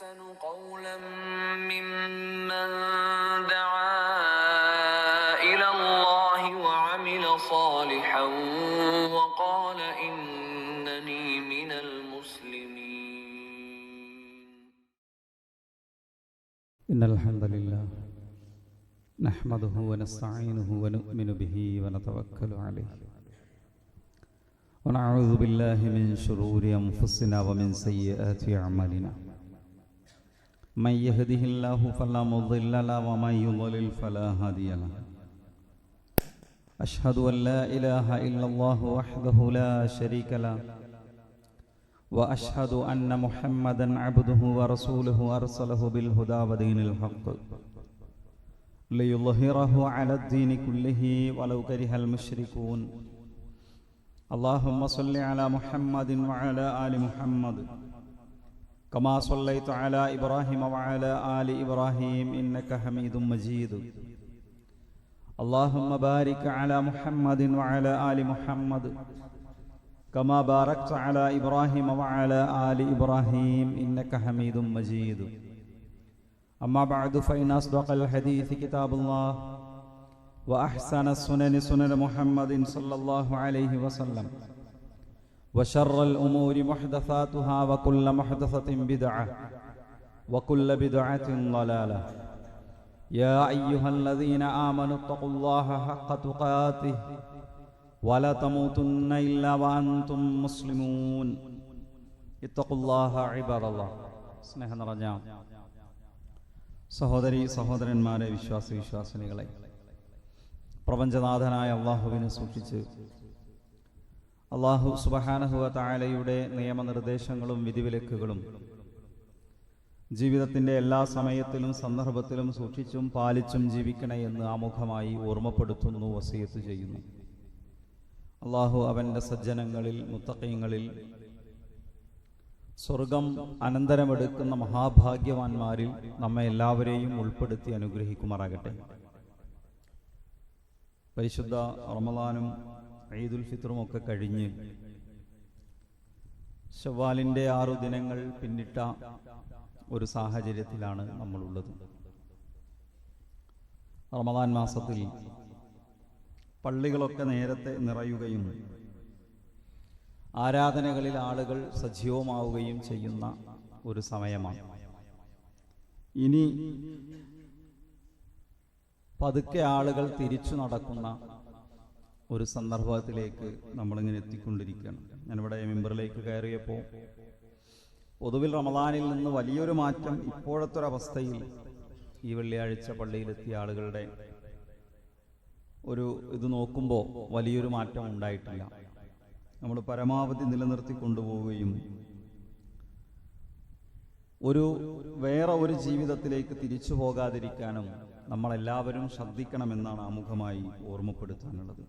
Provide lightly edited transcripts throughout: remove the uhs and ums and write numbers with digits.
أحسن قولا ممن دعا إلى الله وعمل صالحا وقال إنني من المسلمين. إن الحمد لله نحمده ونستعينه ونؤمن به ونتوكل عليه ونعوذ بالله من شرور أنفسنا ومن سيئات أعمالنا. من يهده الله فلا مضل له ومن يضلل فلا هادي له. أشهد أن لا إله إلا الله وحده لا شريك له وأشهد أن محمدا عبده ورسوله أرسله بالهدى ودين الحق ليظهره على الدين كله ولو كره المشركون. اللهم صل على محمد وعلى آل محمد كما صليت على إبراهيم وعلى آل إبراهيم إنك حميد مجيد. اللهم بارك على محمد وعلى آل محمد كما باركت على إبراهيم وعلى آل إبراهيم إنك حميد مجيد. أما بعد فإن أصدق الحديث كتاب الله وأحسن السنن سنن محمد صلى الله عليه وسلم وشر الأمور محدثاتها وكل محدثة بدعة وكل بدعة ضلالة. يا أيها الذين آمنوا اتقوا الله حق تقاته ولا تموتن إلا وأنتم مسلمون. اتقوا الله عباد الله. സ്നേഹം നിറഞ്ഞ സഹോദരി സഹോദരന്മാരെ, വിശ്വാസിനികളെ, പ്രപഞ്ചനാഥനായ അള്ളാഹുവിനെ സൂക്ഷിച്ച് അള്ളാഹു സുബ്ഹാനഹു വ തആലയുടെ നിയമനിർദ്ദേശങ്ങളും വിധിവിലക്കുകളും ജീവിതത്തിൻ്റെ എല്ലാ സമയത്തിലും സന്ദർഭത്തിലും സൂക്ഷിച്ചും പാലിച്ചും ജീവിക്കണേ എന്ന് ആമുഖമായി ഓർമ്മപ്പെടുത്തുന്നു, വസിയത്ത് ചെയ്യുന്നു. അള്ളാഹു അവൻ്റെ സജ്ജനങ്ങളിൽ മുത്തഖീങ്ങളിൽ സ്വർഗം അനന്തരമെടുക്കുന്ന മഹാഭാഗ്യവാന്മാരിൽ നമ്മെ എല്ലാവരെയും ഉൾപ്പെടുത്തി അനുഗ്രഹിക്കുമാറാകട്ടെ. പരിശുദ്ധ റമളാനും ഈദുൽ ഫിത്റും ഒക്കെ കഴിഞ്ഞ് ശവ്വാലിൻ്റെ 6 ദിനങ്ങൾ പിന്നിട്ട ഒരു സാഹചര്യത്തിലാണ് നമ്മളുള്ളത്. റമളാൻ മാസത്തിൽ പള്ളികളൊക്കെ നേരത്തെ നിറയുകയും ആരാധനകളിൽ ആളുകൾ സജീവമാവുകയും ചെയ്യുന്ന ഒരു സമയമാണ്. ഇനി പതുക്കെ ആളുകൾ തിരിച്ചു നടക്കുന്ന ഒരു സന്ദർഭത്തിലേക്ക് നമ്മളിങ്ങനെ എത്തിക്കൊണ്ടിരിക്കുകയാണ്. ഞാനിവിടെ മെമ്പറിലേക്ക് കയറിയപ്പോൾ പൊതുവിൽ റമളാനിൽ നിന്ന് വലിയൊരു മാറ്റം ഇപ്പോഴത്തെ ഒരവസ്ഥയിൽ ഈ വെള്ളിയാഴ്ച പള്ളിയിലെത്തിയ ആളുകളുടെ ഒരു ഇത് നോക്കുമ്പോൾ വലിയൊരു മാറ്റം ഉണ്ടായിട്ടില്ല. നമ്മൾ പരമാവധി നിലനിർത്തി കൊണ്ടുപോവുകയും വേറെ ഒരു ജീവിതത്തിലേക്ക് തിരിച്ചു പോകാതിരിക്കാനും നമ്മളെല്ലാവരും ശ്രദ്ധിക്കണമെന്നാണ് ആമുഖമായി ഓർമ്മപ്പെടുത്താനുള്ളത്.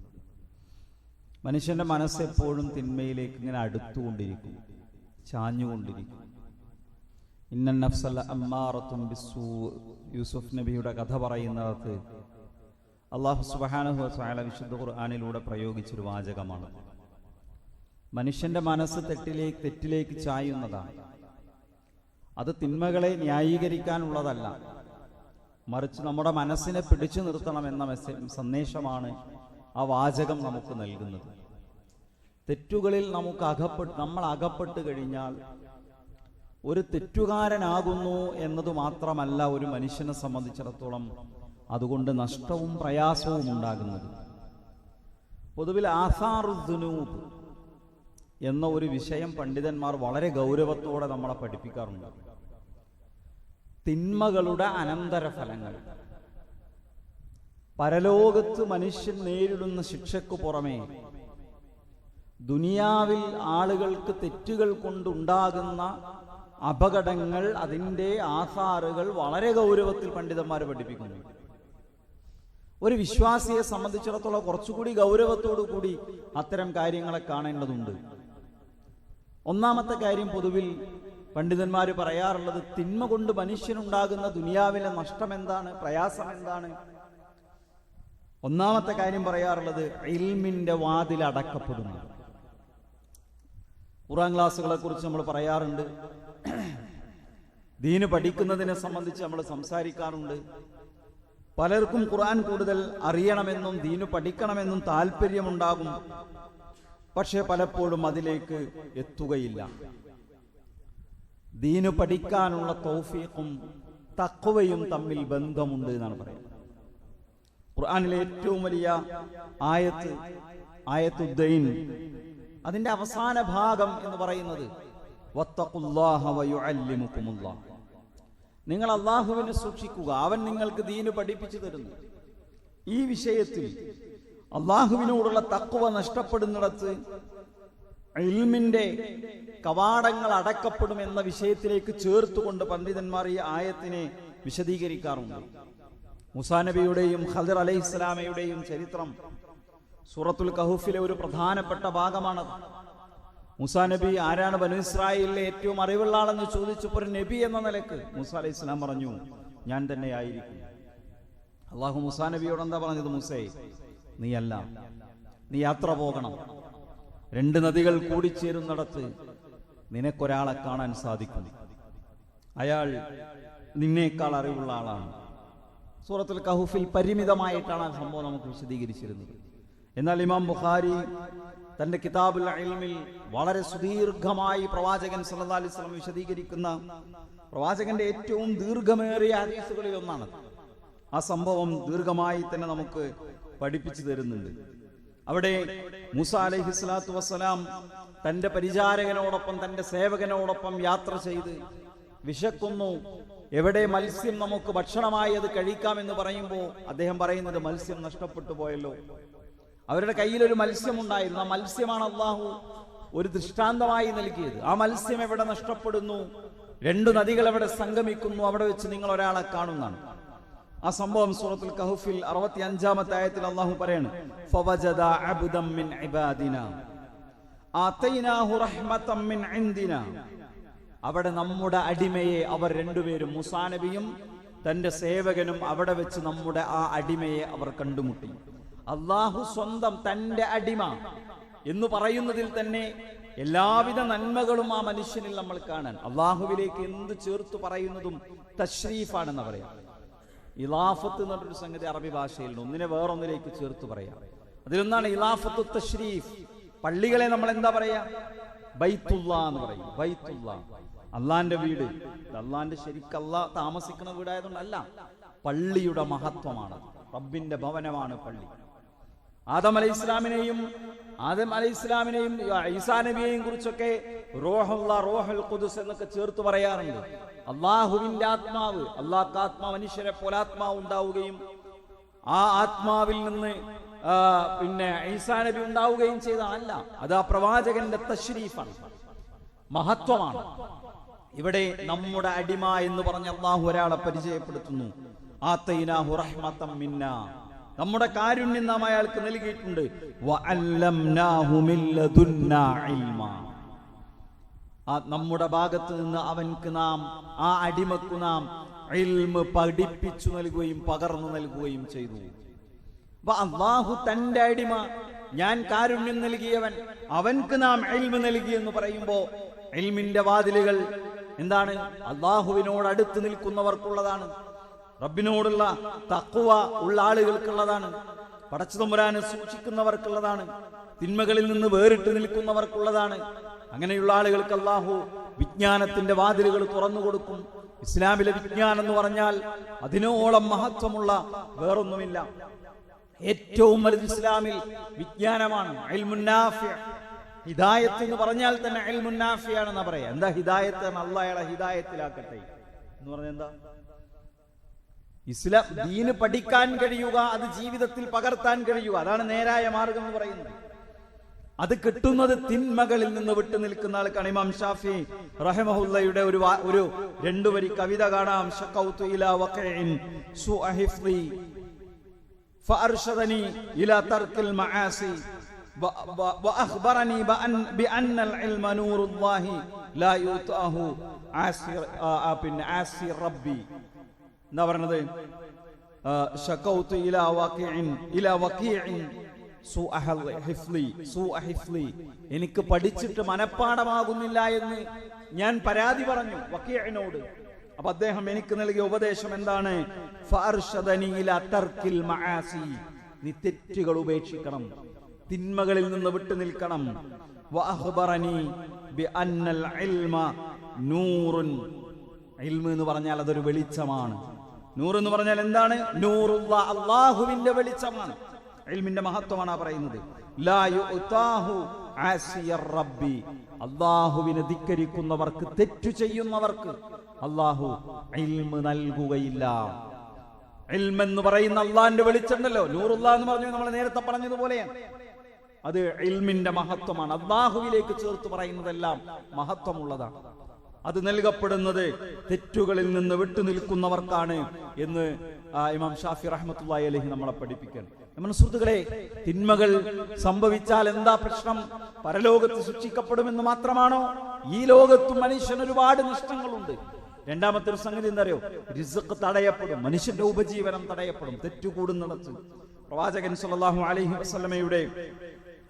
മനുഷ്യൻ്റെ മനസ്സെപ്പോഴും തിന്മയിലേക്ക് ഇങ്ങനെ അടുത്തുകൊണ്ടിരിക്കും, ചാഞ്ഞുകൊണ്ടിരിക്കും. ഇന്ന നഫ്സല അമ്മാറത്തും ബിസ്സൂ. യൂസുഫ് നബിയുടെ കഥ പറയുന്നിടത്ത് അല്ലാഹു സുബ്ഹാനഹു വ തആല വിശുദ്ധ ഖുർആനിലൂടെ പ്രയോഗിച്ചൊരു വാചകമാണ്. മനുഷ്യന്റെ മനസ്സ് തെറ്റിലേക്ക് ചായുന്നതാണ്. അത് തിന്മകളെ ന്യായീകരിക്കാനുള്ളതല്ല, മറിച്ച് നമ്മുടെ മനസ്സിനെ പിടിച്ചു നിർത്തണമെന്ന സന്ദേശമാണ് ആ വാചകം നമുക്ക് നൽകുന്നത്. തെറ്റുകളിൽ നമ്മൾ അകപ്പെട്ട് കഴിഞ്ഞാൽ ഒരു തെറ്റുകാരനാകുന്നു എന്നത് മാത്രമല്ല ഒരു മനുഷ്യനെ സംബന്ധിച്ചിടത്തോളം അതുകൊണ്ട് നഷ്ടവും പ്രയാസവും ഉണ്ടാകുന്നത്. പൊതുവിൽ ആസാറുദ്ദുനൂബ് എന്ന ഒരു വിഷയം പണ്ഡിതന്മാർ വളരെ ഗൗരവത്തോടെ നമ്മളെ പഠിപ്പിക്കാറുണ്ട്. തിന്മകളുടെ അനന്തരഫലങ്ങൾ, പരലോകത്ത് മനുഷ്യൻ നേരിടുന്ന ശിക്ഷയ്ക്കു പുറമേ ദുനിയാവിൽ ആളുകൾക്ക് തെറ്റുകൾ കൊണ്ടുണ്ടാകുന്ന അപകടങ്ങൾ, അതിൻ്റെ ആസാറുകൾ വളരെ ഗൗരവത്തിൽ പണ്ഡിതന്മാർ പഠിപ്പിക്കുന്നു. ഒരു വിശ്വാസിയെ സംബന്ധിച്ചിടത്തോളം കുറച്ചുകൂടി ഗൗരവത്തോടു കൂടി അത്തരം കാര്യങ്ങളെ കാണേണ്ടതുണ്ട്. ഒന്നാമത്തെ കാര്യം, പൊതുവിൽ പണ്ഡിതന്മാർ പറയാറുള്ളത്, തിന്മ കൊണ്ട് മനുഷ്യനുണ്ടാകുന്ന ദുനിയാവിലെ നഷ്ടം എന്താണ്, പ്രയാസം എന്താണ്? ഒന്നാമത്തെ കാര്യം പറയാറുള്ളത്, ഇൽമിന്റെ വാതിൽ അടക്കപ്പെടുന്നു. ഖുർആൻ ക്ലാസ്സുകളെ കുറിച്ച് നമ്മൾ പറയാറുണ്ട്. ദീന് പഠിക്കുന്നതിനെ സംബന്ധിച്ച് നമ്മൾ സംസാരിക്കാറുണ്ട്. പലർക്കും ഖുർആൻ കൂടുതൽ അറിയണമെന്നും ദീന് പഠിക്കണമെന്നും താല്പര്യമുണ്ടാകും. പക്ഷെ പലപ്പോഴും അതിലേക്ക് എത്തുകയില്ല. ദീന് പഠിക്കാനുള്ള തൗഫീഖും തഖ്വയും തമ്മിൽ ബന്ധമുണ്ട് എന്നാണ് പറയുന്നത്. ഖുർആനിലെ ഏറ്റവും വലിയ ആയത്തുദ്ദൈൻ, അതിന്റെ അവസാന ഭാഗം എന്ന് പറയുന്നത് വത്തഖുല്ലാഹ വയുഅല്ലിമുകുമുല്ലാഹ്, നിങ്ങൾ അല്ലാഹുവിനെ സൂക്ഷിക്കുക, അവൻ നിങ്ങൾക്ക് ദീന് പഠിപ്പിച്ചു തരുന്നു. ഈ വിഷയത്തിൽ അല്ലാഹുവിനോടുള്ള തഖ്വ നഷ്ടപ്പെടുന്നിടത്ത് ഇൽമിന്റെ കവാടങ്ങൾ അടക്കപ്പെടുമെന്ന വിഷയത്തിലേക്ക് ചേർത്തുകൊണ്ട് പണ്ഡിതന്മാർ ഈ ആയത്തിനെ വിശദീകരിക്കാറുണ്ട്. മൂസാ നബിയുടെയും ഖദിർ അലൈഹിസ്സലാമയുടെയും ചരിത്രം സൂറത്തുൽ കഹ്ഫിലെ ഒരു പ്രധാനപ്പെട്ട ഭാഗമാണത്. മൂസാ നബി ആരാണ് ബനൂ ഇസ്രായേലിലെ ഏറ്റവും അറിവുള്ള ആളെന്ന് ചോദിച്ചപ്പോൾ ഒരു നബി എന്ന നിലക്ക് മൂസാ അലൈഹി സ്വലാം പറഞ്ഞു, ഞാൻ തന്നെ ആയിരിക്കും. അള്ളാഹു മൂസാ നബിയോട് എന്താ പറഞ്ഞത്? മൂസേ, നീയല്ല, നീ യാത്ര പോകണം. 2 നദികൾ കൂടിച്ചേരുന്നിടത്ത് നിനക്കൊരാളെ കാണാൻ സാധിക്കും. അയാൾ നിന്നേക്കാൾ അറിവുള്ള ആളാണ്. സൂറത്തുൽ കഹ്ഫിൽ പരിമിതമായിട്ടാണ് ആ സംഭവം നമുക്ക് വിശദീകരിച്ചിരുന്നത്. എന്നാൽ ഇമാം ബുഖാരി തന്റെ കിതാബുൽ ഇൽമിൽ വളരെ സുദീർഘമായി പ്രവാചകൻ സല്ലല്ലാഹു അലൈഹി വസല്ലം വിശദീകരിക്കുന്ന പ്രവാചകന്റെ ഏറ്റവും ദീർഘമേറിയ ഹദീസുകളിൽ ഒന്നാണ്. ആ സംഭവം ദീർഘമായി തന്നെ നമുക്ക് പഠിപ്പിച്ചു തരുന്നുണ്ട്. അവിടെ മൂസാ അലൈഹി സ്വലാത്തു വസ്സലാം തന്റെ പരിചാരകനോടൊപ്പം തന്റെ സേവകനോടൊപ്പം യാത്ര ചെയ്ത് വിശക്കുന്നു, എവിടെ മത്സ്യം നമുക്ക് ഭക്ഷണമായി അത് കഴിക്കാമെന്ന് പറയുമ്പോൾ അദ്ദേഹം പറയുന്നത് മത്സ്യം നഷ്ടപ്പെട്ടു പോയല്ലോ. അവരുടെ കയ്യിൽ ഒരു മത്സ്യം ഉണ്ടായിരുന്നു. ആ മത്സ്യമാണ് അള്ളാഹു ഒരു ദൃഷ്ടാന്തമായി നൽകിയത്. ആ മത്സ്യം എവിടെ നഷ്ടപ്പെടുന്നു? 2 നദികൾ എവിടെ സംഗമിക്കുന്നു, അവിടെ വെച്ച് നിങ്ങൾ ഒരാളെ കാണുന്നതാണ്. ആ സംഭവം സൂറത്തുൽ കഹ്ഫിൽ 65-ാമത്തെ ആയത്തിൽ അള്ളാഹു പറയാണ്, ഫവജദ അബ്ദൻ മിൻ ഇബാദിനാ ആതൈനാഹു റഹ്മതൻ മിൻ ഇൻദിനാ. അവിടെ നമ്മുടെ അടിമയെ അവർ രണ്ടുപേരും, മൂസാ നബിയും തന്റെ സേവകനും, അവിടെ വെച്ച് നമ്മുടെ ആ അടിമയെ അവർ കണ്ടുമുട്ടി. അള്ളാഹു സ്വന്തം തന്റെ അടിമ എന്ന് പറയുന്നതിൽ തന്നെ എല്ലാവിധ നന്മകളും ആ മനുഷ്യനിൽ നമ്മൾ കാണാൻ. അള്ളാഹുവിലേക്ക് എന്ത് ചേർത്ത് പറയുന്നതും തശ്രീഫാണെന്ന് പറയാം. ഇലാഫത്ത് എന്ന് പറഞ്ഞൊരു സംഗതി അറബി ഭാഷയിൽ ഒന്നിനെ വേറൊന്നിലേക്ക് ചേർത്ത് പറയാം. അതിലൊന്നാണ് ഇലാഫത്തു തശ്രീഫ്. പള്ളികളെ നമ്മൾ എന്താ പറയാ? ബൈത്തുല്ലാ എന്ന് പറയും. ബൈത്തുല്ലാ, അള്ളാന്റെ വീട്. അള്ളാന്റെ ശരിക്കും അള്ളാഹ് താമസിക്കുന്ന വീടായതുകൊണ്ടല്ല, പള്ളിയുടെ മഹത്വമാണ്. റബ്ബിന്റെ ഭവനമാണ് പള്ളി. ആദം അലൈഹിസ്സലാമിനെയും ഈസാ നബിയെയും കുറിച്ചൊക്കെ റൂഹുല്ലാ, റൂഹുൽ ഖുദ്സ് എന്നൊക്കെ ചേർത്ത് പറയാറുണ്ട്. അള്ളാഹുവിന്റെ ആത്മാവ്, അള്ളാഹ്ക്ക് ആത്മാവ് മനുഷ്യരെ പോലെ ആത്മാവ് ഉണ്ടാവുകയും ആ ആത്മാവിൽ നിന്ന് ഈസാ നബി ഉണ്ടാവുകയും ചെയ്തതല്ല. അത് ആ പ്രവാചകന്റെ തശ്രീഫാണ്, മഹത്വമാണ്. ഇവിടെ നമ്മുടെ അടിമ എന്ന് പറഞ്ഞ അള്ളാഹു ഒരാളെ പരിചയപ്പെടുത്തുന്നു. ആതൈനാഹു റഹ്മതൻ മിന്നാ, നമ്മുടെ കാരുണ്യം നാം അയാൾക്ക് നൽകിയിട്ടുണ്ട്. വഅല്ലംനാഹു മിൻ ലദുന്നാ ഇൽമാ, നമ്മുടെ ഭാഗത്ത് നിന്ന് അവൻക്ക് നാം, ആ അടിമക്ക് നാം ഇൽമ് പഠിപ്പിച്ചു നൽകുകയും പകർന്നു നൽകുകയും ചെയ്തു. അല്ലാഹു തന്റെ അടിമ, ഞാൻ കാരുണ്യം നൽകിയവൻ, അവൻക്ക് നാം ഇൽമ് നൽകി എന്ന് പറയുമ്പോ ഇൽമിന്റെ വാതിലുകൾ എന്താണ്? അല്ലാഹുവിനോട് അടുത്ത് നിൽക്കുന്നവർക്കുള്ളതാണ്. റബ്ബിനോടുള്ള തഖ്വ ഉള്ള ആളുകൾക്കുള്ളതാണ്. പടച്ചതമ്പുരാനെ സൂക്ഷിക്കുന്നവർക്കുള്ളതാണ്. തിന്മകളിൽ നിന്ന് വേറിട്ട് നിൽക്കുന്നവർക്കുള്ളതാണ്. അങ്ങനെയുള്ള ആളുകൾക്ക് അല്ലാഹു വിജ്ഞാനത്തിന്റെ വാതിലുകൾ തുറന്നു കൊടുക്കും. ഇസ്ലാമിലെ വിജ്ഞാനം എന്ന് പറഞ്ഞാൽ അതിനോളം മഹത്വമുള്ള വേറൊന്നുമില്ല. ഏറ്റവും വലുത് ഇസ്ലാമിൽ വിജ്ഞാനമാണ്. ഇൽമുൻ നാഫിഅ്. ഹിദായത്ത് എന്ന് പറഞ്ഞാൽ തന്നെ ഇൽമുൻ നാഫിഅ് ആണെന്ന് പറയാം. എന്താ ഹിദായത്ത്? അല്ലാഹു അയാളെ ഹിദായത്തിലാക്കട്ടെ എന്ന് പറഞ്ഞാൽ എന്താ? ഇസ്ലാം ദീന് പഠിക്കാൻ കഴിയുക, അത് ജീവിതത്തിൽ പകർത്താൻ കഴിയുക, അതാണ് നേരായ മാർഗം എന്ന് പറയുന്നത്. അത് കിട്ടുന്നത് തിന്മകളിൽ നിന്ന് വിട്ടു നിൽക്കുന്ന ആൾക്കാണ്. ഇമാം ഷാഫി റഹിമഹുല്ലയുടെ ഒരു 2 വരി കവിത കാണാം. ശഖൗതു ഇലാ വഖഇൻ സുഅ ഹിഫ്ളി ഫഅർശദനി ഇലാ തർക്കിൽ മആസി വഅഖ്ബറനി ബിഅന്നൽ ഇൽമ നൂറുല്ലാഹി ലാ യുതഅഹു ആസി റബ്ബി. എന്താ പറഞ്ഞത്? ശഖൗതു ഇലാ വഖീഇൻ എനിക്ക് പഠിച്ചിട്ട് മനപ്പാടമാകുന്നില്ല എന്ന് ഞാൻ പരാതി പറഞ്ഞു വക്കീഇനോട്. അപ്പൊ അദ്ദേഹം എനിക്ക് നൽകിയ ഉപദേശം എന്താണ്? ഫഅർശദനി ഇലാ തർക്കിൽ മആസി, നീ തെറ്റുകൾ ഉപേക്ഷിക്കണം, തിന്മകളിൽ നിന്ന് വിട്ടു നിൽക്കണം. വഅഖ്ബറനി ബിഅന്നൽ ഇൽമ നൂറുൻ, ഇൽമ എന്ന് പറഞ്ഞാൽ അതൊരു വെളിച്ചമാണ്. നൂർ എന്ന് പറഞ്ഞാൽ എന്താണ്? നൂറുല്ലാഹ്, അല്ലാഹുവിന്റെ വെളിച്ചമാണ്. ഇൽമിന്റെ മഹത്വമാണ് പറയുന്നത്. ലാ യുഅതാഹു ആസിയർ റബ്ബി, അല്ലാഹുവിനെ ധിക്കരിക്കുന്നവർക്ക്, തെറ്റു ചെയ്യുന്നവർക്ക് അല്ലാഹു ഇൽമ നൽകുകയില്ല. ഇൽമ എന്ന് പറയുന്ന അല്ലാഹുവിന്റെ വെളിച്ചമുണ്ടല്ലോ, നൂറുല്ലാഹ് എന്ന് പറഞ്ഞു, നമ്മൾ നേരത്തെ പറഞ്ഞതുപോലെയാണ്. അത് ഇൽമിന്റെ മഹത്വമാണ്. അല്ലാഹുവിലേക്ക് ചേർത്ത് പറയുന്നതെല്ലാം മഹത്വമുള്ളതാണ്. അത് നൽകപ്പെടുന്നത് തെറ്റുകളിൽ നിന്ന് വിട്ടുനിൽക്കുന്നവർക്കാണ് എന്ന് ഇമാം ഷാഫി റഹ്മത്തുള്ളാഹി അലൈഹി നമ്മളെ പഠിപ്പിക്കാൻ. നമ്മുടെ സുഹൃത്തുക്കളെ, തിന്മകൾ സംഭവിച്ചാൽ എന്താ പ്രശ്നം? പരലോകത്ത് ശിക്ഷിക്കപ്പെടുമെന്ന് മാത്രമാണോ? ഈ ലോകത്തും മനുഷ്യന് ഒരുപാട് നഷ്ടങ്ങളുണ്ട്. രണ്ടാമത്തെ ഒരു സംഗതി എന്താ അറിയോ? റിസ്ഖ് തടയപ്പെടും, മനുഷ്യന്റെ ഉപജീവനം തടയപ്പെടും തെറ്റുകൂടുന്നിടത്ത്. പ്രവാചകൻ സല്ലല്ലാഹു അലൈഹി വസല്ലമയുടെ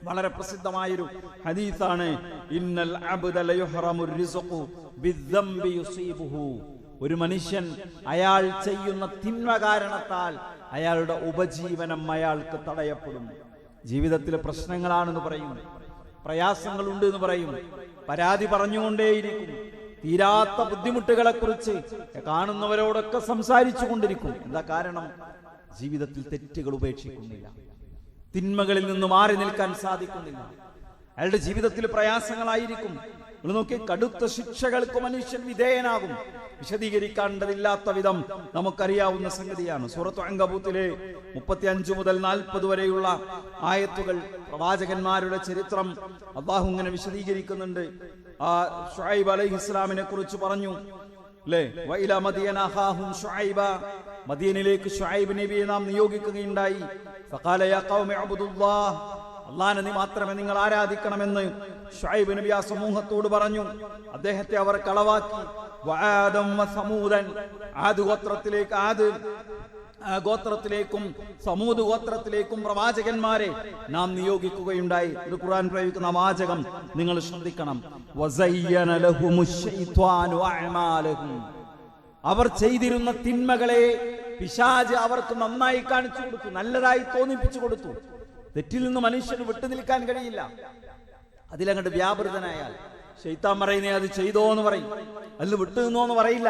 വളരെ പ്രസിദ്ധമായൊരു ഹദീസാണ്, ഇന്നൽ അബ്ദ ലയുഹറമു റിസ്ഖു ബിദ്ദംബി യുസീബുഹു. ഒരു മനുഷ്യൻ അയാൾ ചെയ്യുന്ന തിന്മ കാരണത്താൽ അയാളുടെ ഉപജീവനം അയാൾക്ക് തടയപ്പെടും. ജീവിതത്തിലെ പ്രശ്നങ്ങളാണെന്ന് പറയും, പ്രയാസങ്ങളുണ്ട് എന്ന് പറയും, പരാതി പറഞ്ഞുകൊണ്ടേയിരിക്കും, തീരാത്ത ബുദ്ധിമുട്ടുകളെ കുറിച്ച് കാണുന്നവരോടൊക്കെ സംസാരിച്ചു കൊണ്ടിരിക്കും. എന്താ കാരണം? ജീവിതത്തിൽ തെറ്റുകൾ ഉപേക്ഷിക്കുന്നില്ല, തിന്മകളിൽ നിന്ന് മാറി നിൽക്കാൻ സാധിക്കുന്നില്ല. അയാളുടെ ജീവിതത്തിൽ പ്രയാസങ്ങളായിരിക്കും. നിങ്ങൾ നോക്കി, കടുത്ത ശിക്ഷകൾക്ക് മനുഷ്യൻ വിധേയനാകും. വിശദീകരിക്കേണ്ടതില്ലാത്ത വിധം നമുക്കറിയാവുന്ന സംഗതിയാണ്. സൂറത്ത് അൻകബൂത്തിലെ 35 മുതൽ 40 വരെയുള്ള ആയത്തുകൾ, പ്രവാചകന്മാരുടെ ചരിത്രം അല്ലാഹു ഇങ്ങനെ വിശദീകരിക്കുന്നുണ്ട്. ശുഐബ് അലൈഹിസ്സലാമിനെ കുറിച്ച് പറഞ്ഞു അല്ലേ? വഇലാ മദിയന അഖാഹും ശുഐബ, മദീനയിലേക്ക് ശുഐബ് നബിയെ നാം നിയോഗിക്കുകയുണ്ടായി. ഫഖാല യാ ഖൗമി അബ്ദുല്ലാഹ്, അല്ലാഹനെ നീ മാത്രമേ നിങ്ങൾ ആരാധിക്കണമെന്ന് ശുഐബ് നബി ആ സമൂഹത്തോട് പറഞ്ഞു. അദ്ദേഹത്തെ അവർ കളവാക്കി. വആദം വസമൂദൻ, ആദ് ഗോത്രത്തിലേക്കും സമൂദ് ഗോത്രത്തിലേക്കും പ്രവാചകന്മാരെ നാം നിയോഗിക്കുകയുണ്ടായി. ഇത് ഖുർആൻ പ്രയോഗിക്കുന്ന വാചകം നിങ്ങൾ ശ്രദ്ധിക്കണം. വസയ്യന ലഹുമുശ് ശൈത്വാനു അഅമാലഹും, അവർ ചെയ്തിരുന്ന തിന്മകളെ പിശാച് അവർക്ക് നന്നായി കാണിച്ചു കൊടുത്തു, നല്ലതായി തോന്നിപ്പിച്ചു കൊടുത്തു. തെറ്റിൽ നിന്ന് മനുഷ്യന് വിട്ടുനിൽക്കാൻ കഴിയില്ല. അതിലങ്ങോട്ട് വ്യാപൃതനായാൽ ശൈത്താൻ പറയുന്നേ അത് ചെയ്തോ എന്ന് പറയും, അതിൽ വിട്ടുനിന്നോ എന്ന് പറയില്ല,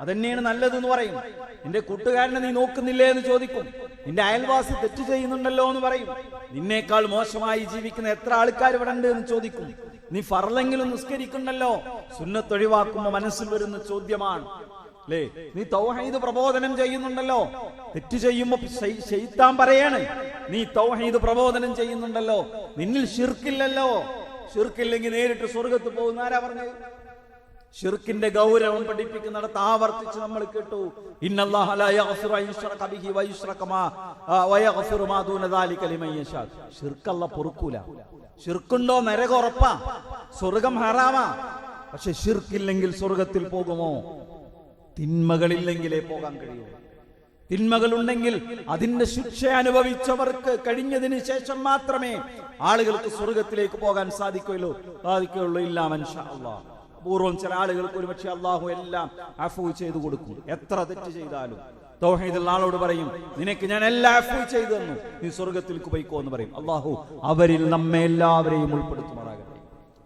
അതന്നെയാണ് നല്ലതെന്ന് പറയും. നിന്റെ കൂട്ടുകാരനെ നീ നോക്കുന്നില്ലേ എന്ന് ചോദിക്കും. നിന്റെ അയൽവാസി തെറ്റ് ചെയ്യുന്നുണ്ടല്ലോ എന്ന് പറയും. നിന്നേക്കാൾ മോശമായി ജീവിക്കുന്ന എത്ര ആൾക്കാർ ഇവിടെ ഉണ്ട് എന്ന് ചോദിക്കും. നീ ഫർളെങ്കിലും നിസ്കരിക്കുന്നുണ്ടല്ലോ, സുന്നത്ത് ഒഴിവാക്കുമ്പോ മനസ്സിൽ വരുന്ന ചോദ്യമാണ് അല്ലേ? നീ തൗഹീദ് പ്രബോധനം ചെയ്യുന്നുണ്ടല്ലോ, തെറ്റ് ചെയ്യുമ്പോ ശൈത്താൻ പറയാണ് നീ തൗഹീദ് പ്രബോധനം ചെയ്യുന്നുണ്ടല്ലോ, നിന്നിൽ ശിർക്കില്ലല്ലോ. ശിർക്കില്ലെങ്കിൽ നേരിട്ട് സ്വർഗത്ത് പോകുന്ന ആരാ പറഞ്ഞത്? ശിർക്കിന്റെ ഗൗരവം പഠിപ്പിക്കുന്നിടത്ത് ആവർത്തിച്ച് നമ്മൾ കേട്ടു, ഇന്നല്ലാഹ ലാ യഗ്ഫിറു അൻ യുശ്റക ബിഹി വയഗ്ഫിറു മാ ദൂന ദാലിക ലിമൻ യശാ. ശിർക്ക് അല്ലാഹു പൊറുക്കൂല. ശിർക്കുണ്ടോ നരകം ഉറപ്പാ, സ്വർഗം ഹറാമാ. പക്ഷെ ശിർക്കില്ലെങ്കിൽ സ്വർഗത്തിൽ പോകുമോ? തിന്മകളില്ലെങ്കിലേ പോകാൻ കഴിയൂ. തിന്മകളുണ്ടെങ്കിൽ അതിന്റെ ശിക്ഷ അനുഭവിച്ചവർക്ക് കഴിഞ്ഞതിന് ശേഷം മാത്രമേ ആളുകൾക്ക് സ്വർഗത്തിലേക്ക് പോകാൻ സാധിക്കുകയുള്ളൂ. ഇല്ലാ മൻഷാ അല്ലാഹ്. പൂർവ്വം ചില ആളുകൾക്ക് ഒരുപക്ഷെ അള്ളാഹു എല്ലാം അഫ്വ ചെയ്തു കൊടുക്കും. എത്ര തെറ്റ് ചെയ്താലും തൗഹീദുള്ള ആളോട് പറയും, നിനക്ക് ഞാൻ എല്ലാം അഫ്വ ചെയ്തു തന്നു, നീ സ്വർഗത്തിലേക്ക് പോയിക്കോ എന്ന് പറയും. അള്ളാഹു അവരിൽ നമ്മെ എല്ലാവരെയും ഉൾപ്പെടുത്തുമാറാകട്ടെ.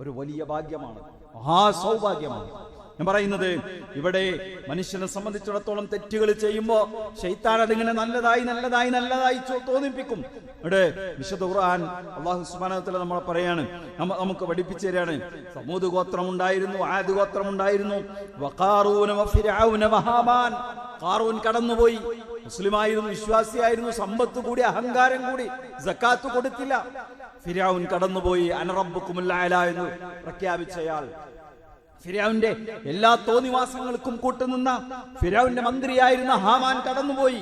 ഒരു വലിയ ഭാഗ്യമാണ്, മഹാസൗഭാഗ്യമാണ്. ഞാൻ പറയുന്നത്, ഇവിടെ മനുഷ്യനെ സംബന്ധിച്ചിടത്തോളം തെറ്റുകൾ ചെയ്യുമ്പോ ശൈത്താൻ അതിങ്ങനെ നല്ലതായി തോന്നിപ്പിക്കും. ഇവിടെ വിശുദ്ധ ഖുർആൻ അല്ലാഹു സുബ്ഹാനഹു വ തആല നമ്മളെ പറയാണ്, നമുക്ക് പഠിപ്പിച്ചു തരാണ്. സമൂദ് ഗോത്രം ഉണ്ടായിരുന്നു, ആദ് ഗോത്രം ഉണ്ടായിരുന്നു. വഖാറൂന വഫിർഔന വഹാമാൻ, ഖാറൂൻ കടന്നുപോയി. മുസ്ലിമായിരുന്നു, വിശ്വാസിയായിരുന്നു, സമ്പത്ത് കൂടി, അഹങ്കാരം കൂടി, സക്കാത്ത് കൊടുത്തില്ല. ഫിർഔൻ കടന്നുപോയി. അന റബ്ബുക്കുമുൽ അഅല എന്ന് പ്രഖ്യാപിച്ചയാൾ. ഫിർഔന്റെ എല്ലാ തോന്നിവാസങ്ങൾക്കും കൂട്ടുനിന്ന ഫിർഔന്റെ മന്ത്രിയായിരുന്ന ഹാമാൻ കടന്നുപോയി.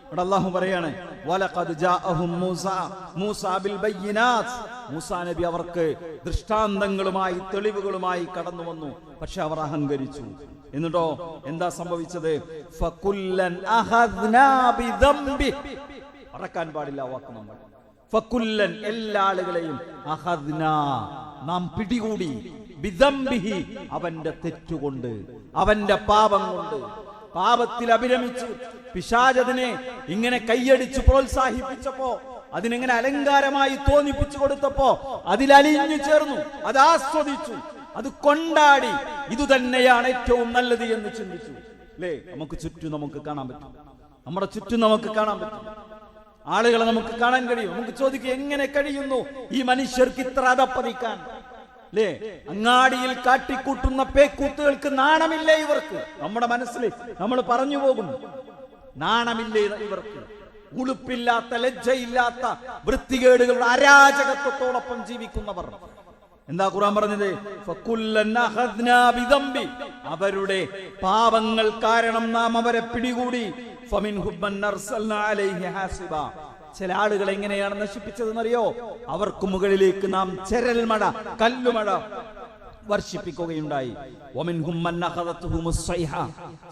ഇവിടെ അല്ലാഹു പറയാണ്, വലഖദ് ജാഅഹും മൂസാ ബിൽ ബയ്യിനാത്ത്, മൂസാ നബി അവർക്ക് ദൃഷ്ടാന്തങ്ങളുമായി തെളിവുകളുമായി കടന്നു വന്നു. പക്ഷെ അവർ അഹങ്കരിച്ചു. എന്നിട്ടോ എന്താ സംഭവിച്ചത്? ഫകുല്ലൻ അഖദ്നാ ബിദംബി, മറക്കാൻ പാടില്ല വാക്ക് നമ്മൾ. ഫകുല്ലൻ, എല്ലാ ആളുകളെയും, അഖദ്നാ നാം പിടികൂടി, ബിദംബിഹി, അവന്റെ തെറ്റുകൊണ്ട്, അവന്റെ പാപം കൊണ്ട്. പാപത്തിൽ അഭിരമിച്ചു പിശാചതിനെ ഇങ്ങനെ കൈയടിച്ച് പ്രോത്സാഹിപ്പിച്ചപ്പോ, അതിനെങ്ങനെ അലങ്കാരമായി തോന്നിപ്പിച്ചു കൊടുത്തപ്പോ അതിലലിഞ്ഞു ചേർന്നു, അത് ആസ്വദിച്ചു, അത് കൊണ്ടാടി. ഇതുതന്നെയാണ് ഏറ്റവും നല്ലത് എന്ന് ചിന്തിച്ചു. അല്ലേ? നമുക്ക് ചുറ്റും നമുക്ക് കാണാൻ പറ്റും, നമ്മുടെ ചുറ്റും നമുക്ക് കാണാൻ പറ്റും, ആളുകളെ നമുക്ക് കാണാൻ കഴിയും. നമുക്ക് ചോദിക്കുക, എങ്ങനെ കഴിയുന്നു ഈ മനുഷ്യർക്ക് ഇത്ര അതപ്പതിക്കാൻ? അല്ലേ? അങ്ങാടിയിൽ കാട്ടിക്കൂട്ടുന്ന പേക്കൂത്തുകൾക്ക് നാണമില്ലേ ഇവർക്ക്? നമ്മുടെ മനസ്സിൽ നമ്മൾ പറഞ്ഞു പോകും, നാണമില്ലേ ഇവർക്ക്? ഉളുപ്പില്ലാത്ത, ലജ്ജയില്ലാത്ത, വൃത്തികേടുകളുടെ അരാജകത്വത്തോടൊപ്പം ജീവിക്കുന്നവർ. എന്താ ഖുർആൻ പറഞ്ഞത്? ഫകുല്ലൻ അഖദ്നാ ബിദംബി, അവരുടെ പാപങ്ങൾ കാരണം നാം അവരെ പിടികൂടി. ഫമിൻഹും മൻ അർസൽനാ അലൈഹി ഹാസിബ, ചില ആളുകൾ എങ്ങനെയാണ് നശിപ്പിച്ചതെന്നറിയോ? അവർക്ക് മുകളിലേക്ക് നാം ചെരൽ മഴ, കല്ലുമഴ വർഷിപ്പിക്കുകയുണ്ടായി. വമിൻഹും മൻ അഖദതുഹുമുസ് സൈഹ,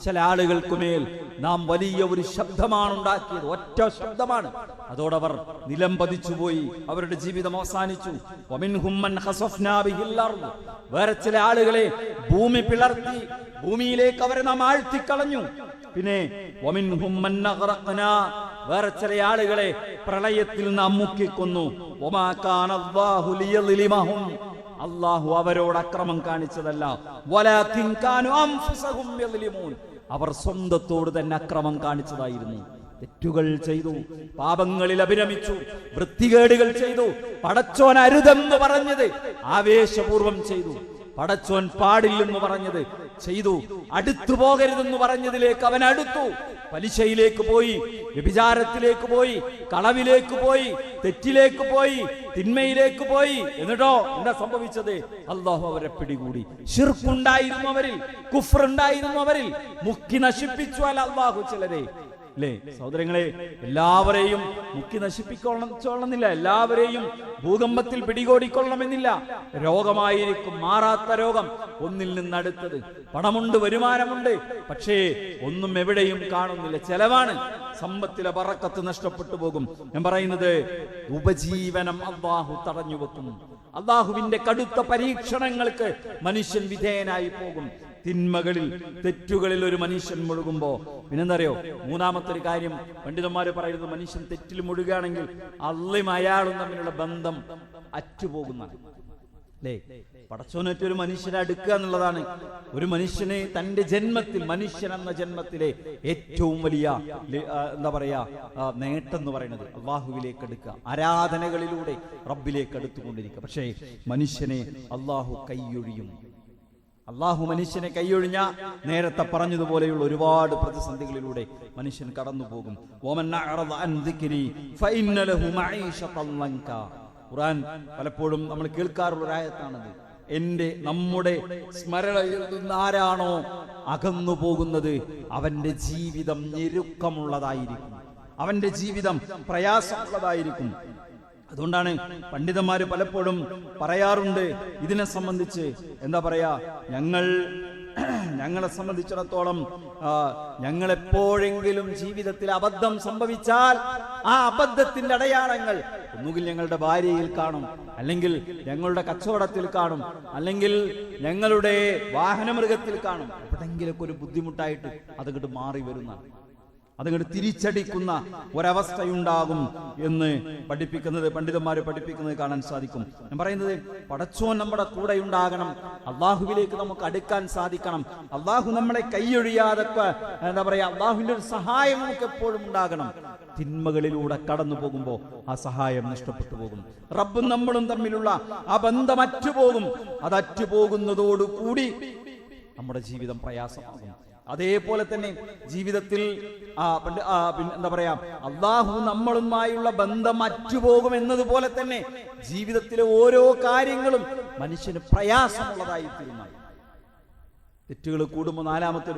ചില ആളുകൾക്ക് മേൽ നാം വലിയ ഒരു ശബ്ദമാണ് ഉണ്ടാക്കിയത്, ഒറ്റ ശബ്ദമാണ്. അതോടവർ നിലം പതിച്ചുപോയി, അവരുടെ ജീവിതം അവസാനിച്ചു. വമിൻഹും മൻ ഖസഫ്നാ ബിഹിൽ അർദ്, വേറെ ചില ആളുകളെ ഭൂമി പിളർത്തി ഭൂമിയിലേക്ക് അവരെ നാം ആഴ്ത്തിക്കളഞ്ഞു. പിന്നെ വമിൻഹും മൻ അഗ്റഖ്നാ, വേറെ ചില ആളുകളെ പ്രളയത്തിൽ നാം മുക്കിക്കൊന്നു. വമാ കാന അല്ലാഹു ലിയളിമഹും, അല്ലാഹു അവരോട് അക്രമം കാണിച്ചതല്ല. വലാകിൻ കാനു അൻഫുസഹും യളിമൂൻ, അവർ സ്വന്തത്തോട് തന്നെ അക്രമം കാണിച്ചതായിരുന്നു. തെറ്റുകൾ ചെയ്തു, പാപങ്ങളിൽ അഭിരമിച്ചു, വൃത്തികേടുകൾ ചെയ്തു. പടച്ചോൻ അരുതെന്ന് പറഞ്ഞത് ആവേശപൂർവം ചെയ്തു, പടച്ചോൻ പാടില്ലെന്ന് പറഞ്ഞത് ചെയ്തു, അടുത്തു പോകരുതെന്ന് പറഞ്ഞതിലേക്ക് അവൻ അടുത്തു. പലിശയിലേക്ക് പോയി, വ്യഭിചാരത്തിലേക്ക് പോയി, കളവിലേക്ക് പോയി, തെറ്റിലേക്ക് പോയി, തിന്മയിലേക്ക് പോയി. എന്നിട്ടോ എന്താ സംഭവിച്ചത്? അല്ലാഹു അവരെ പിടികൂടി. ശിർക്കുണ്ടായിരുന്നു അവരിൽ, കുഫ്റുണ്ടായിരുന്നു അവരിൽ, മുക്കി നശിപ്പിച്ചു അല്ലാഹു ചിലരെ. അല്ലേ സഹോദരങ്ങളെ, എല്ലാവരെയും മുക്കി നശിപ്പിക്കൊള്ളണമെന്നില്ല, എല്ലാവരെയും ഭൂകമ്പത്തിൽ പിടികൂടിക്കൊള്ളണമെന്നില്ല. രോഗമായിരിക്കും, മാറാത്ത രോഗം, ഒന്നിൽ നിന്ന് അടുത്തത്. പണമുണ്ട്, വരുമാനമുണ്ട്, പക്ഷേ ഒന്നും എവിടെയും കാണുന്നില്ല, ചെലവാണ്. സമ്പത്തിലെ ബറക്കത്ത് നഷ്ടപ്പെട്ടു പോകും. ഞാൻ പറയുന്നത്, ഉപജീവനം അല്ലാഹു തടഞ്ഞു വെക്കുന്നു. അല്ലാഹുവിന്റെ കടുത്ത പരീക്ഷണങ്ങൾക്ക് മനുഷ്യൻ വിധേയനായി പോകും. തിന്മകളിൽ, തെറ്റുകളിൽ ഒരു മനുഷ്യൻ മുഴുകുമ്പോ പിന്നെന്തറിയോ? മൂന്നാമത്തെ ഒരു കാര്യം പണ്ഡിതന്മാര് പറയുന്നത്, മനുഷ്യൻ തെറ്റിൽ മുഴുകുകയാണെങ്കിൽ അള്ളയും അയാളും തമ്മിലുള്ള ബന്ധം അറ്റുപോകുന്നതാണ്. അല്ലേ? പടച്ചോനേറ്റ് ഒരു മനുഷ്യനെ അടുക്കുക എന്നുള്ളതാണ് ഒരു മനുഷ്യനെ തന്റെ ജന്മത്തിൽ, മനുഷ്യൻ എന്ന ജന്മത്തിലെ ഏറ്റവും വലിയ എന്താ പറയാ നേട്ടം എന്ന് പറയുന്നത്. അള്ളാഹുവിലേക്ക് അടുക്കുക, ആരാധനകളിലൂടെ റബ്ബിലേക്ക് അടുത്തുകൊണ്ടിരിക്കുക. പക്ഷേ മനുഷ്യനെ അള്ളാഹു കൈയൊഴിയും. അള്ളാഹു മനുഷ്യനെ കൈയൊഴിഞ്ഞ നേരത്തെ പറഞ്ഞതുപോലെയുള്ള ഒരുപാട് പ്രതിസന്ധികളിലൂടെ മനുഷ്യൻ കടന്നു പോകും. ഖുർആൻ പലപ്പോഴും നമ്മൾ കേൾക്കാറുള്ള ഒരു ആയത്താണത്. നമ്മുടെ സ്മരണയിൽ നിന്ന് ആരാണോ അകന്നു പോകുന്നത് അവന്റെ ജീവിതം ഞെരുക്കമുള്ളതായിരിക്കും, അവന്റെ ജീവിതം പ്രയാസമുള്ളതായിരിക്കും. അതുകൊണ്ടാണ് പണ്ഡിതന്മാര് പലപ്പോഴും പറയാറുണ്ട് ഇതിനെ സംബന്ധിച്ച്, എന്താ പറയാ, ഞങ്ങളെ സംബന്ധിച്ചിടത്തോളം ഞങ്ങളെപ്പോഴെങ്കിലും ജീവിതത്തിൽ അബദ്ധം സംഭവിച്ചാൽ ആ അബദ്ധത്തിന്റെ അടയാളങ്ങൾ ഒന്നുകിൽ ഞങ്ങളുടെ ഭാര്യയിൽ കാണും, അല്ലെങ്കിൽ ഞങ്ങളുടെ കച്ചവടത്തിൽ കാണും, അല്ലെങ്കിൽ ഞങ്ങളുടെ വാഹനമൃഗത്തിൽ കാണും. എവിടെങ്കിലൊക്കെ ഒരു ബുദ്ധിമുട്ടായിട്ട് അതങ്ങോട്ട് മാറി വരുന്നതാണ്, അതങ്ങോട്ട് തിരിച്ചടിക്കുന്ന ഒരവസ്ഥയുണ്ടാകും എന്ന് പണ്ഡിതന്മാര് പഠിപ്പിക്കുന്നത് കാണാൻ സാധിക്കും. ഞാൻ പറയുന്നത്, പടച്ചോൻ നമ്മുടെ കൂടെ ഉണ്ടാകണം, അള്ളാഹുവിലേക്ക് നമുക്ക് അടുക്കാൻ സാധിക്കണം, അള്ളാഹു നമ്മളെ കൈയൊഴിയാതെ എന്താ പറയാ അള്ളാഹുവിന്റെ ഒരു സഹായം നമുക്ക് എപ്പോഴും ഉണ്ടാകണം. തിന്മകളിലൂടെ കടന്നു പോകുമ്പോ ആ സഹായം നഷ്ടപ്പെട്ടു പോകും. റബ്ബും നമ്മളും തമ്മിലുള്ള ആ ബന്ധം അറ്റുപോകും. അത് അറ്റുപോകുന്നതോടുകൂടി നമ്മുടെ ജീവിതം പ്രയാസമാകും. അതേപോലെ തന്നെ ജീവിതത്തിൽ എന്താ പറയാ അള്ളാഹു നമ്മളുമായുള്ള ബന്ധം അറ്റുപോകും എന്നതുപോലെ തന്നെ ജീവിതത്തിലെ ഓരോ കാര്യങ്ങളും മനുഷ്യന് പ്രയാസമുള്ളതായിത്തീരുന്നു. തെറ്റുകൾ കൂടുമ്പോൾ നാലാമത്തെ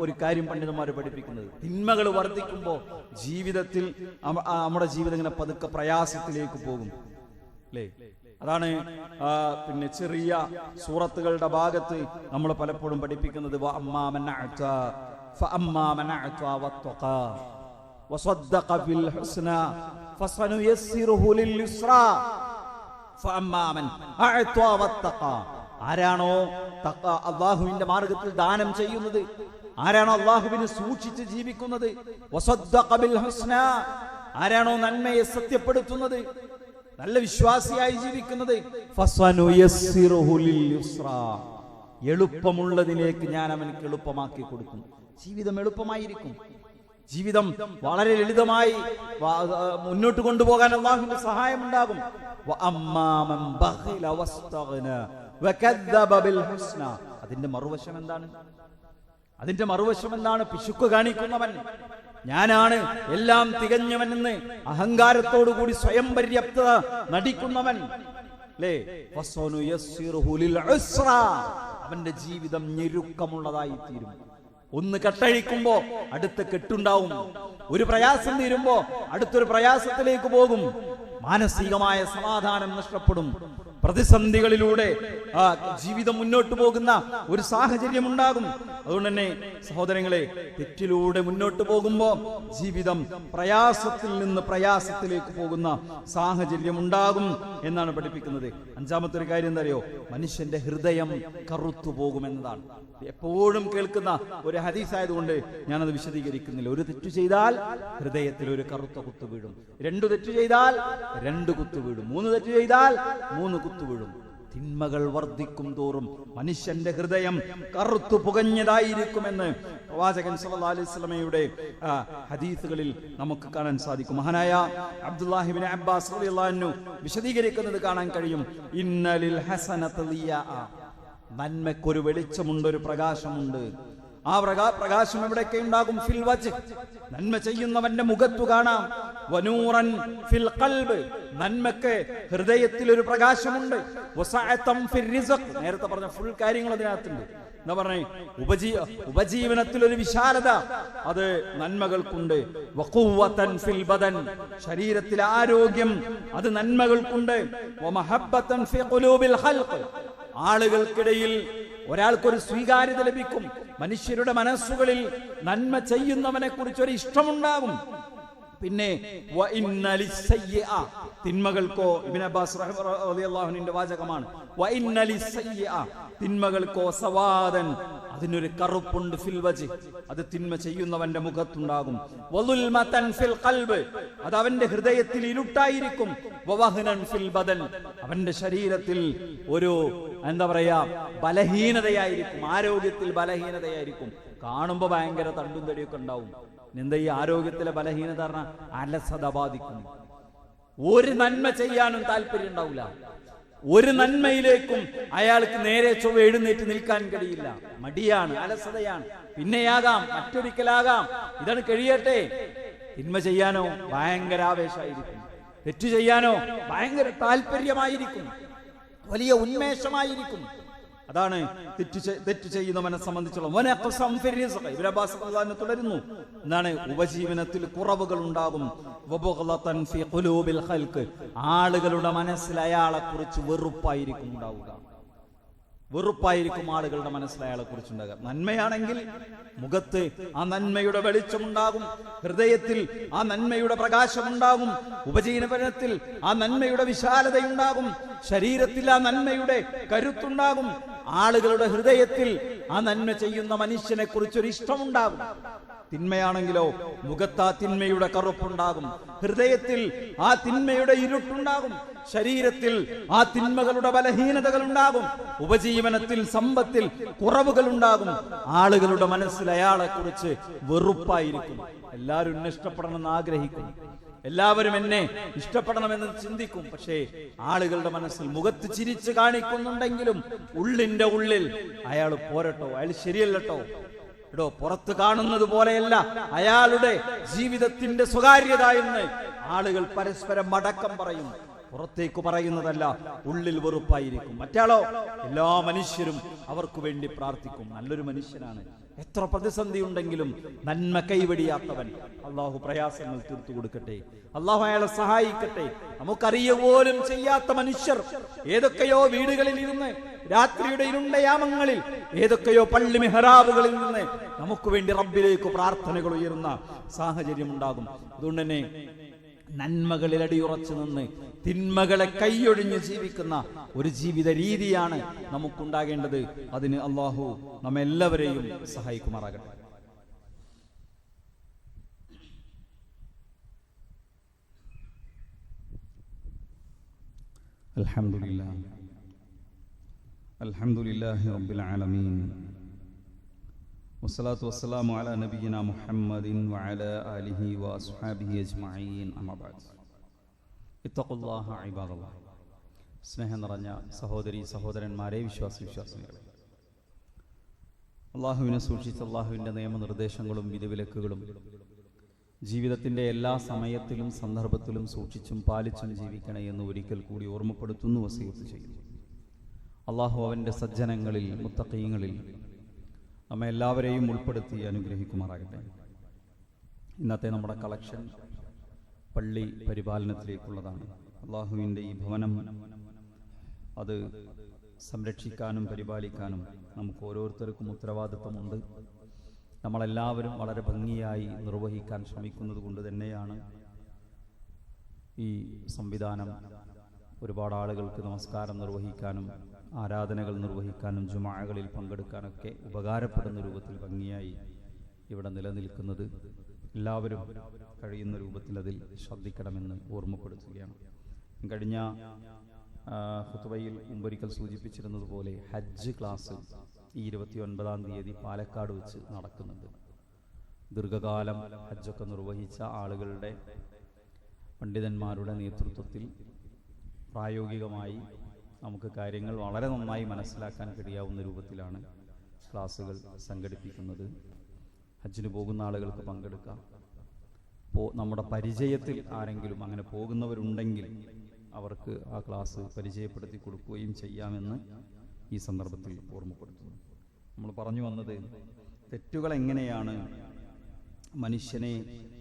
ഒരു കാര്യം പണ്ഡിതന്മാർ പഠിപ്പിക്കുന്നത്, തിന്മകൾ വർദ്ധിക്കുമ്പോൾ ജീവിതത്തിൽ നമ്മുടെ ജീവിതം ഇങ്ങനെ പതുക്കെ പ്രയാസത്തിലേക്ക് പോകും. അല്ലേ? അതാണ് പിന്നെ ചെറിയ സൂറത്തുകളുടെ ഭാഗത്ത് നമ്മൾ പലപ്പോഴും പഠിപ്പിക്കുന്നത്, ആരാണോ അള്ളാഹുവിന്റെ മാർഗത്തിൽ ദാനം ചെയ്യുന്നത്, ആരാണോ അള്ളാഹുവിനെ സൂക്ഷിച്ച് ജീവിക്കുന്നത്, വസദ്ദഖ ബിൽ ഹുസ്നാ, ആരാണോ നന്മയെ സത്യപ്പെടുത്തുന്നത്, നല്ല വിശ്വാസിയായി ജീവിക്കുന്നത്, ഫസനുയസ്സിറുഹു ലിൽ യുസ്റാ, എളുപ്പമുള്ളതിലേക്ക് ഞാൻ അവനക്ക് എളുപ്പമാക്കി കൊടുക്കും. ജീവിതം എളുപ്പമായിരിക്കും. ജീവിതം വളരെ ലളിതമായി മുന്നോട്ട് കൊണ്ടുപോകാൻ അല്ലാഹുവിന്റെ സഹായം ഉണ്ടാകും. അതിന്റെ മറുവശം എന്താണ്? അതിന്റെ മറുവശം എന്താണ്? പിശുക്ക് കാണിക്കുന്നവൻ, ഞാനാണ് എല്ലാം തികഞ്ഞവനെന്ന് അഹങ്കാരത്തോടുകൂടി സ്വയം പര്യാപ്തത നടിക്കുന്നവൻ, അല്ലേ? അവന്റെ ജീവിതം ഞെരുക്കമുള്ളതായി തീരും. ഒന്ന് കെട്ടഴിക്കുമ്പോ അടുത്ത കെട്ടുണ്ടാവും. ഒരു പ്രയാസം തീരുമ്പോ അടുത്തൊരു പ്രയാസത്തിലേക്ക് പോകും. മാനസികമായ സമാധാനം നഷ്ടപ്പെടും. പ്രതിസന്ധികളിലൂടെ ജീവിതം മുന്നോട്ട് പോകുന്ന ഒരു സാഹചര്യം ഉണ്ടാകും. അതുകൊണ്ട് തന്നെ സഹോദരങ്ങളെ, തെറ്റിലൂടെ മുന്നോട്ട് പോകുമ്പോ ജീവിതം പ്രയാസത്തിൽ നിന്ന് പ്രയാസത്തിലേക്ക് പോകുന്ന സാഹചര്യം ഉണ്ടാകും എന്നാണ് പഠിപ്പിക്കുന്നത്. അഞ്ചാമത്തെ ഒരു കാര്യം എന്താ അറിയോ? മനുഷ്യന്റെ ഹൃദയം കറുത്തു പോകുമെന്നതാണ്. എപ്പോഴും കേൾക്കുന്ന ഒരു ഹദീസ് ആയതുകൊണ്ട് ഞാനത് വിശദീകരിക്കുന്നില്ല. ഒരു തെറ്റു ചെയ്താൽ ഹൃദയത്തിൽ ഒരു കറുത്ത കുത്തു വീഴും. 2 തെറ്റു ചെയ്താൽ 2 കുത്തു വീഴും. 3 തെറ്റു ചെയ്താൽ 3 കുത്തു വീഴും. തിന്മകൾ വർദ്ധിക്കും തോറും മനുഷ്യന്റെ ഹൃദയം കറുത്തു പുകഞ്ഞതായിരിക്കുമെന്ന് പ്രവാചകൻ സല്ലല്ലാഹു അലൈഹി വസല്ലമയുടെ ഹദീസുകളിൽ നമുക്ക് കാണാൻ സാധിക്കും. മഹാനായ അബ്ദുല്ലാഹി ഇബ്നു അബ്ബാസ് റളിയല്ലാഹു അൻഹു വിശദീകരിക്കുന്നത് കാണാൻ കഴിയും. ഇന്നലിൽ ഹസനത ളിയാ, നന്മയ്ക്കൊരു വെളിച്ചമുണ്ട്, ഒരു പ്രകാശമുണ്ട്. ആ പ്രകാശം എവിടെയൊക്കെ ഉണ്ടാകും? ഫിൽ വജ്ഹ്, നന്മ ചെയ്യുന്നവന്റെ മുഖത്തു കാണാം. വനൂറൻ ഫിൽ ഖൽബ്, നന്മക്ക് ഹൃദയത്തിൽ ഒരു പ്രകാശമുണ്ട്. വസഅതൻ ഫിർ റിസ്ഖ്, നേരത്തെ പറഞ്ഞ ഫുൾ കാര്യങ്ങൾ അതിനകത്തുണ്ട്. എന്താ പറഞ്ഞേ? ഉപജീവനത്തിൽ ഒരു വിശാലത, അത് നന്മകൾക്കുണ്ട്. വഖുവതൻ ഫിൽ ബദൻ, ശരീരത്തിൽ ആരോഗ്യം, അത് നന്മകൾക്കുണ്ട്. വമഹബ്ബതൻ ഫി ഖുലൂബിൽ ഖൽഖ്, ആളുകൾക്കിടയിൽ ഒരാൾക്കൊരു സ്വീകാര്യത ലഭിക്കും. മനുഷ്യരുടെ മനസ്സുകളിൽ നന്മ ചെയ്യുന്നവനെ കുറിച്ച് ഒരു ഇഷ്ടമുണ്ടാകും. പിന്നെ തിന്മകൾക്കോ, ഇബ്നു അബ്ബാസ് റളിയല്ലാഹു അൻഹുവിന്റെ വാചകമാണ്, തിന്മകൾക്കോ സവാദൻ, അതിനൊരു കറുപ്പുണ്ട്. ഫിൽ വജ്ഹ്, അത് തിന്മ ചെയ്യുന്നവന്റെ മുഖത്തുണ്ടാകും. വളുൽമതൻ ഫിൽ ഖൽബ്, അത് അവന്റെ ഹൃദയത്തിൽ ഇരുട്ടായിരിക്കും. വവഹ്നൻ ഫിൽ ബദൻ, അവന്റെ ശരീരത്തിൽ ഒരു എന്താ പറയാ ബലഹീനതയായിരിക്കും. ആരോഗ്യത്തിൽ ബലഹീനതയായിരിക്കും. കാണുമ്പോ ഭയങ്കര തണ്ടും തടിയൊക്കെ ഉണ്ടാവും. എന്താ ഈ ആരോഗ്യത്തിലെ ബലഹീനത പറഞ്ഞാൽ അലസത ബാധിക്കും. ഒരു നന്മ ചെയ്യാനും താല്പര്യം ഉണ്ടാവില്ല. ഒരു നന്മയിലേക്കും അയാൾക്ക് നേരെ ചൊവ്വ എഴുന്നേറ്റ് നിൽക്കാൻ കഴിയില്ല. മടിയാണ്, അലസതയാണ്. പിന്നെയാകാം, മറ്റൊരിക്കലാകാം, ഇതാണ് കഴിയട്ടെ. തിന്മ ചെയ്യാനോ ഭയങ്കര ആവേശമായിരിക്കും. തെറ്റു ചെയ്യാനോ ഭയങ്കര താല്പര്യമായിരിക്കും, വലിയ ഉന്മേഷമായിരിക്കും. അതാണ് തെറ്റു ചെയ്യുന്നവനെ സംബന്ധിച്ചുള്ള തുടരുന്നു. എന്താണ്? ഉപജീവനത്തിൽ കുറവുകൾ ഉണ്ടാകും. ആളുകളുടെ മനസ്സിൽ അയാളെ കുറിച്ച് വെറുപ്പായിരിക്കും ഉണ്ടാവുക. വെറുപ്പായിരിക്കും ആളുകളുടെ മനസ്സിൽ അയാളെ കുറിച്ചുണ്ടാകുക. നന്മയാണെങ്കിൽ മുഖത്ത് ആ നന്മയുടെ വെളിച്ചമുണ്ടാകും, ഹൃദയത്തിൽ ആ നന്മയുടെ പ്രകാശമുണ്ടാകും, ഉപജീവനത്തിൽ ആ നന്മയുടെ വിശാലതയുണ്ടാകും, ശരീരത്തിൽ ആ നന്മയുടെ കരുത്തുണ്ടാകും, ആളുകളുടെ ഹൃദയത്തിൽ ആ നന്മ ചെയ്യുന്ന മനുഷ്യനെ കുറിച്ചൊരു ഇഷ്ടമുണ്ടാകും. തിന്മയാണെങ്കിലോ മുഖത്ത് ആ തിന്മയുടെ കറുപ്പുണ്ടാകും, ഹൃദയത്തിൽ ആ തിന്മയുടെ ഇരുട്ടുണ്ടാകും, ശരീരത്തിൽ ആ തിന്മകളുടെ ബലഹീനതകൾ ഉണ്ടാകും, ഉപജീവനത്തിൽ സമ്പത്തിൽ കുറവുകൾ ഉണ്ടാകും. ആളുകളുടെ മനസ്സിൽ അയാളെ കുറിച്ച് വെറുപ്പായിരിക്കും. എല്ലാവരും എന്നെ ഇഷ്ടപ്പെടണമെന്ന് ആഗ്രഹിക്കും, എല്ലാവരും എന്നെ ഇഷ്ടപ്പെടണമെന്ന് ചിന്തിക്കും. പക്ഷേ ആളുകളുടെ മനസ്സിൽ മുഖത്ത് ചിരിച്ച് കാണിക്കുന്നുണ്ടെങ്കിലും ഉള്ളിന്റെ ഉള്ളിൽ അയാൾ പോരട്ടോ, അയാൾ ശരിയല്ലട്ടോ, എടോ പുറത്ത് കാണുന്നത് പോലെയല്ല അയാളുടെ ജീവിതത്തിന്റെ സ്വകാര്യത എന്ന് ആളുകൾ പരസ്പരം മടക്കം പറയും. പുറത്തേക്ക് പറയുന്നതല്ല, ഉള്ളിൽ വെറുപ്പായിരിക്കും. മറ്റാളോ എല്ലാ മനുഷ്യരും അവർക്ക് വേണ്ടി പ്രാർത്ഥിക്കും. നല്ലൊരു മനുഷ്യനാണ്. എത്ര പ്രതിസന്ധി ഉണ്ടെങ്കിലും നന്മ കൈവടിയാത്തവൻ. അള്ളാഹു പ്രയാസങ്ങൾ തീർത്തു കൊടുക്കട്ടെ, അള്ളാഹു അയാളെ സഹായിക്കട്ടെ. നമുക്കറിയുക പോലും ചെയ്യാത്ത മനുഷ്യർ ഏതൊക്കെയോ വീടുകളിൽ ഇരുന്ന് രാത്രിയുടെ ഇരുണ്ട യാമങ്ങളിൽ ഏതൊക്കെയോ പള്ളി മെഹ്റാബുകളിൽ നിന്ന് നമുക്ക് വേണ്ടി റബ്ബിലേക്ക് പ്രാർത്ഥനകൾ ഉയരുന്ന സാഹചര്യം ഉണ്ടാകും. അതുകൊണ്ട് തന്നെ നന്മകളിൽ അടിയുറച്ചു നിന്ന് തിന്മകളെ കൈയൊഴിഞ്ഞ് ജീവിക്കുന്ന ഒരു ജീവിത രീതിയാണ് നമുക്കുണ്ടാകേണ്ടത്. അതിന് അല്ലാഹു നമ്മെല്ലാവരെയും സഹായിക്കുമാറാകട്ടെ. അൽഹംദുലില്ലാഹി റബ്ബിൽ ആലമീൻ വസ്സലാത്തു വസ്സലാമു അലാ നബിയിനാ മുഹമ്മദിൻ വഅലാ ആലിഹി വഅസ്ഹാബിഹി അജ്മഈൻ. അമ്മാ ബഅദ്. ഇത്തഖുല്ലാഹ ഇബാദല്ലാഹ്. സ്നേഹം നിറഞ്ഞ സഹോദരി സഹോദരന്മാരെ, വിശ്വാസികളെ, അള്ളാഹുവിനെ സൂക്ഷിച്ച് അള്ളാഹുവിൻ്റെ നിയമനിർദ്ദേശങ്ങളും വിധിവിലക്കുകളും ജീവിതത്തിൻ്റെ എല്ലാ സമയത്തിലും സന്ദർഭത്തിലും സൂക്ഷിച്ചും പാലിച്ചും ജീവിക്കണേ എന്ന് ഒരിക്കൽ കൂടി ഓർമ്മപ്പെടുത്തുന്നു, വസിയത്ത് ചെയ്യുന്നു. അള്ളാഹു അവൻ്റെ സജ്ജനങ്ങളിൽ മുത്തഖീങ്ങളിൽ നമ്മെ എല്ലാവരെയും ഉൾപ്പെടുത്തി അനുഗ്രഹിക്കുമാറാകട്ടെ. ഇന്നത്തെ നമ്മുടെ കളക്ഷൻ പള്ളി പരിപാലനത്തിലേക്കുള്ളതാണ്. അള്ളാഹുവിൻ്റെ ഈ ഭവനം അത് സംരക്ഷിക്കാനും പരിപാലിക്കാനും നമുക്ക് ഓരോരുത്തർക്കും ഉത്തരവാദിത്വമുണ്ട്. നമ്മളെല്ലാവരും വളരെ ഭംഗിയായി നിർവഹിക്കാൻ ശ്രമിക്കുന്നത് കൊണ്ട് തന്നെയാണ് ഈ സംവിധാനം ഒരുപാട് ആളുകൾക്ക് നമസ്കാരം നിർവഹിക്കാനും ആരാധനകൾ നിർവഹിക്കാനും ജുമാഅകളിൽ പങ്കെടുക്കാനൊക്കെ ഉപകാരപ്പെടുന്ന രൂപത്തിൽ ഭംഗിയായി ഇവിടെ നിലനിൽക്കുന്നത്. എല്ലാവരും കഴിയുന്ന രൂപത്തിൽ അതിൽ ശ്രദ്ധിക്കണമെന്ന് ഓർമ്മപ്പെടുത്തുകയാണ്. കഴിഞ്ഞ ഖുതുബയിൽ മുമ്പൊരിക്കൽ സൂചിപ്പിച്ചിരുന്നതുപോലെ ഹജ്ജ് ക്ലാസ് ഈ 29-ാം തീയതി പാലക്കാട് വെച്ച് നടക്കുന്നുണ്ട്. ദീർഘകാലം ഹജ്ജൊക്കെ നിർവഹിച്ച ആളുകളുടെ പണ്ഡിതന്മാരുടെ നേതൃത്വത്തിൽ പ്രായോഗികമായി നമുക്ക് കാര്യങ്ങൾ വളരെ നന്നായി മനസ്സിലാക്കാൻ കഴിയാവുന്ന രൂപത്തിലാണ് ക്ലാസ്സുകൾ സംഘടിപ്പിക്കുന്നത്. ഹജ്ജിന് പോകുന്ന ആളുകൾക്ക് പങ്കെടുക്കാം. നമ്മുടെ പരിചയത്തിൽ ആരെങ്കിലും അങ്ങനെ പോകുന്നവരുണ്ടെങ്കിൽ അവർക്ക് ആ ക്ലാസ് പരിചയപ്പെടുത്തി കൊടുക്കുകയും ചെയ്യാമെന്ന് ഈ സന്ദർഭത്തിൽ ഓർമ്മപ്പെടുത്തുന്നു. നമ്മൾ പറഞ്ഞു വന്നത് തെറ്റുകൾ എങ്ങനെയാണ്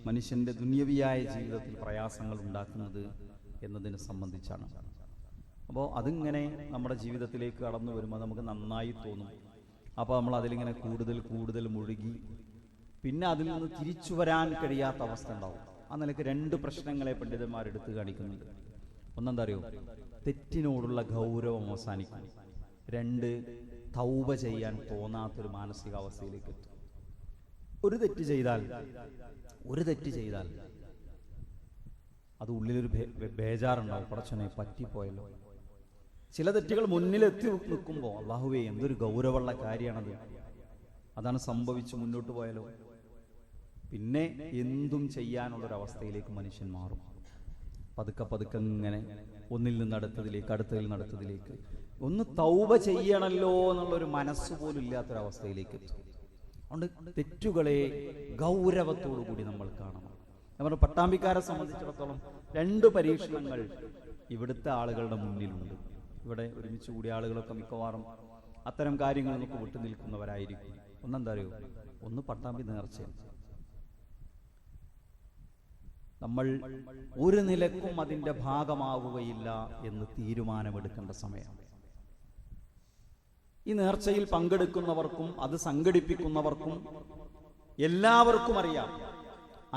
മനുഷ്യൻ്റെ ദുന്യവിയായ ജീവിതത്തിൽ പ്രയാസങ്ങൾ ഉണ്ടാക്കുന്നത് എന്നതിനെ സംബന്ധിച്ചാണ്. അപ്പോൾ അതിങ്ങനെ നമ്മുടെ ജീവിതത്തിലേക്ക് കടന്നു വരുമ്പോൾ നമുക്ക് നന്നായി തോന്നും. അപ്പോൾ നമ്മൾ അതിലിങ്ങനെ കൂടുതൽ മുഴുകി പിന്നെ അതിൽ നിന്ന് തിരിച്ചു വരാൻ കഴിയാത്ത അവസ്ഥ ഉണ്ടാവും. ആ നിലയ്ക്ക് 2 പ്രശ്നങ്ങളെ പണ്ഡിതന്മാരെടുത്ത് കാണിക്കുന്നുണ്ട്. ഒന്നെന്താ അറിയോ? തെറ്റിനോടുള്ള ഗൗരവം അവസാനിക്കും. 2, തൗബ ചെയ്യാൻ തോന്നാത്തൊരു മാനസികാവസ്ഥയിലേക്ക് എത്തും. ഒരു തെറ്റ് ചെയ്താൽ അത് ഉള്ളിലൊരു ബേജാറുണ്ടാവും. പടച്ചോനെ പറ്റിപ്പോയല്ലോ. ചില തെറ്റുകൾ മുന്നിലെത്തി നിൽക്കുമ്പോൾ അല്ലാഹുവേ എന്തൊരു ഗൗരവമുള്ള കാര്യമാണത്, അതാണ് സംഭവിച്ചു, മുന്നോട്ട് പോയാലോ. പിന്നെ എന്തും ചെയ്യാനുള്ളൊരവസ്ഥയിലേക്ക് മനുഷ്യൻ മാറും. പതുക്കെ ഇങ്ങനെ ഒന്നിൽ നിന്ന് അടുത്തതിലേക്ക് ഒന്ന് തൗബ ചെയ്യണമല്ലോ എന്നുള്ളൊരു മനസ്സുപോലും ഇല്ലാത്തൊരവസ്ഥയിലേക്ക് എത്തും. അതുകൊണ്ട് തെറ്റുകളെ ഗൗരവത്തോടു കൂടി നമ്മൾ കാണണം. നമ്മുടെ പട്ടാമ്പിക്കാരെ സംബന്ധിച്ചിടത്തോളം 2 പരീക്ഷണങ്ങൾ ഇവിടുത്തെ ആളുകളുടെ മുന്നിലുണ്ട്. ഇവിടെ ഒരുമിച്ച് കൂടിയ ആളുകളൊക്കെ മിക്കവാറും അത്തരം കാര്യങ്ങളിൽ നമുക്ക് വിട്ടു നിൽക്കുന്നവരായിരിക്കും. ഒന്നെന്താ അറിയോ? ഒന്ന് പട്ടാമ്പി നേർച്ചയാണ്. നമ്മൾ ഒരു നിലക്കും അതിൻ്റെ ഭാഗമാവുകയില്ല എന്ന് തീരുമാനമെടുക്കേണ്ട സമയമാണ്. ഈ നേർച്ചയിൽ പങ്കെടുക്കുന്നവർക്കും അത് സംഘടിപ്പിക്കുന്നവർക്കും എല്ലാവർക്കും അറിയാം,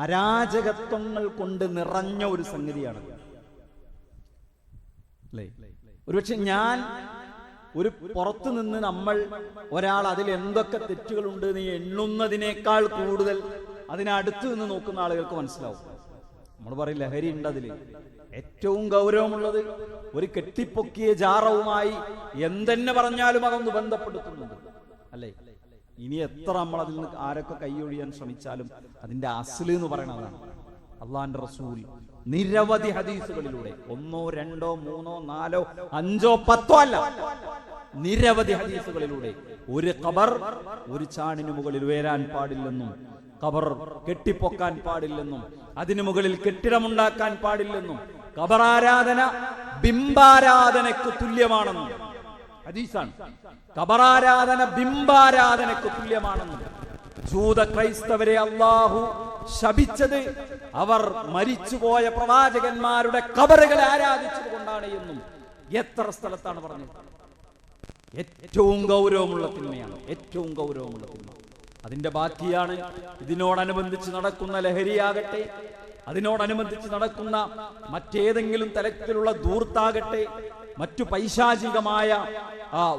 അരാജകത്വങ്ങൾ കൊണ്ട് നിറഞ്ഞ ഒരു സംഗതിയാണ് അല്ലേ. ഒരുപക്ഷെ ഒരു പുറത്തു നിന്ന് ഒരാൾ അതിൽ എന്തൊക്കെ തെറ്റുകളുണ്ട് നീ എണ്ണുന്നതിനേക്കാൾ കൂടുതൽ അതിനടുത്ത് നിന്ന് നോക്കുന്ന ആളുകൾക്ക് മനസ്സിലാവും. നമ്മൾ പറയും ലഹരി ഉണ്ട് അതിൽ. ഏറ്റവും ഗൗരവമുള്ളത് ഒരു കെട്ടിപ്പൊക്കിയ ജാറവുമായി എന്തെന്നെ പറഞ്ഞാലും അതൊന്ന് ബന്ധപ്പെടുത്തുന്നുണ്ട് അല്ലേ. ഇനി എത്ര നമ്മൾ അതിൽ നിന്ന് ആരൊക്കെ കൈയൊഴിയാൻ ശ്രമിച്ചാലും അതിന്റെ അസ്ല് എന്ന് പറയുന്നതാണ്. അള്ളാന്റെ റസൂൽ നിരവധി ഹദീസുകളിലൂടെ 1, 2, 3, 4, 5, 10 അല്ല, നിരവധി ഹദീസുകളിലൂടെ ഒരു ഖബർ ഒരു ചാണിന് മുകളിൽ ഉയരാൻ പാടില്ലെന്നും ഖബർ കെട്ടിപ്പൊക്കാൻ പാടില്ലെന്നും അതിനു മുകളിൽ കെട്ടിടമുണ്ടാക്കാൻ പാടില്ലെന്നും ഖബറാരാധന ബിംബാരാധനയ്ക്ക് തുല്യമാണെന്നും ഹദീസാണ്. ഖബറാരാധന ബിംബാരാധനയ്ക്ക് തുല്യമാണെന്നും ജൂത ക്രൈസ്തവരെ അല്ലാഹു ശപിച്ചത് അവർ മരിച്ചുപോയ പ്രവാചകന്മാരുടെ ഖബറുകളെ ആരാധിച്ചത് കൊണ്ടാണ് എന്നും എത്ര സ്ഥലത്താണ് പറഞ്ഞത്. ഏറ്റവും ഗൗരവമുള്ള തിന്മയാണ്, ഏറ്റവും ഗൗരവമുള്ള തിന്മ. അതിന്റെ ബാക്കിയാണ് ഇതിനോടനുബന്ധിച്ച് നടക്കുന്ന ലഹരിയാകട്ടെ, അതിനോടനുബന്ധിച്ച് നടക്കുന്ന മറ്റേതെങ്കിലും തരത്തിലുള്ള ധൂർത്താകട്ടെ, മറ്റു പൈശാചികമായ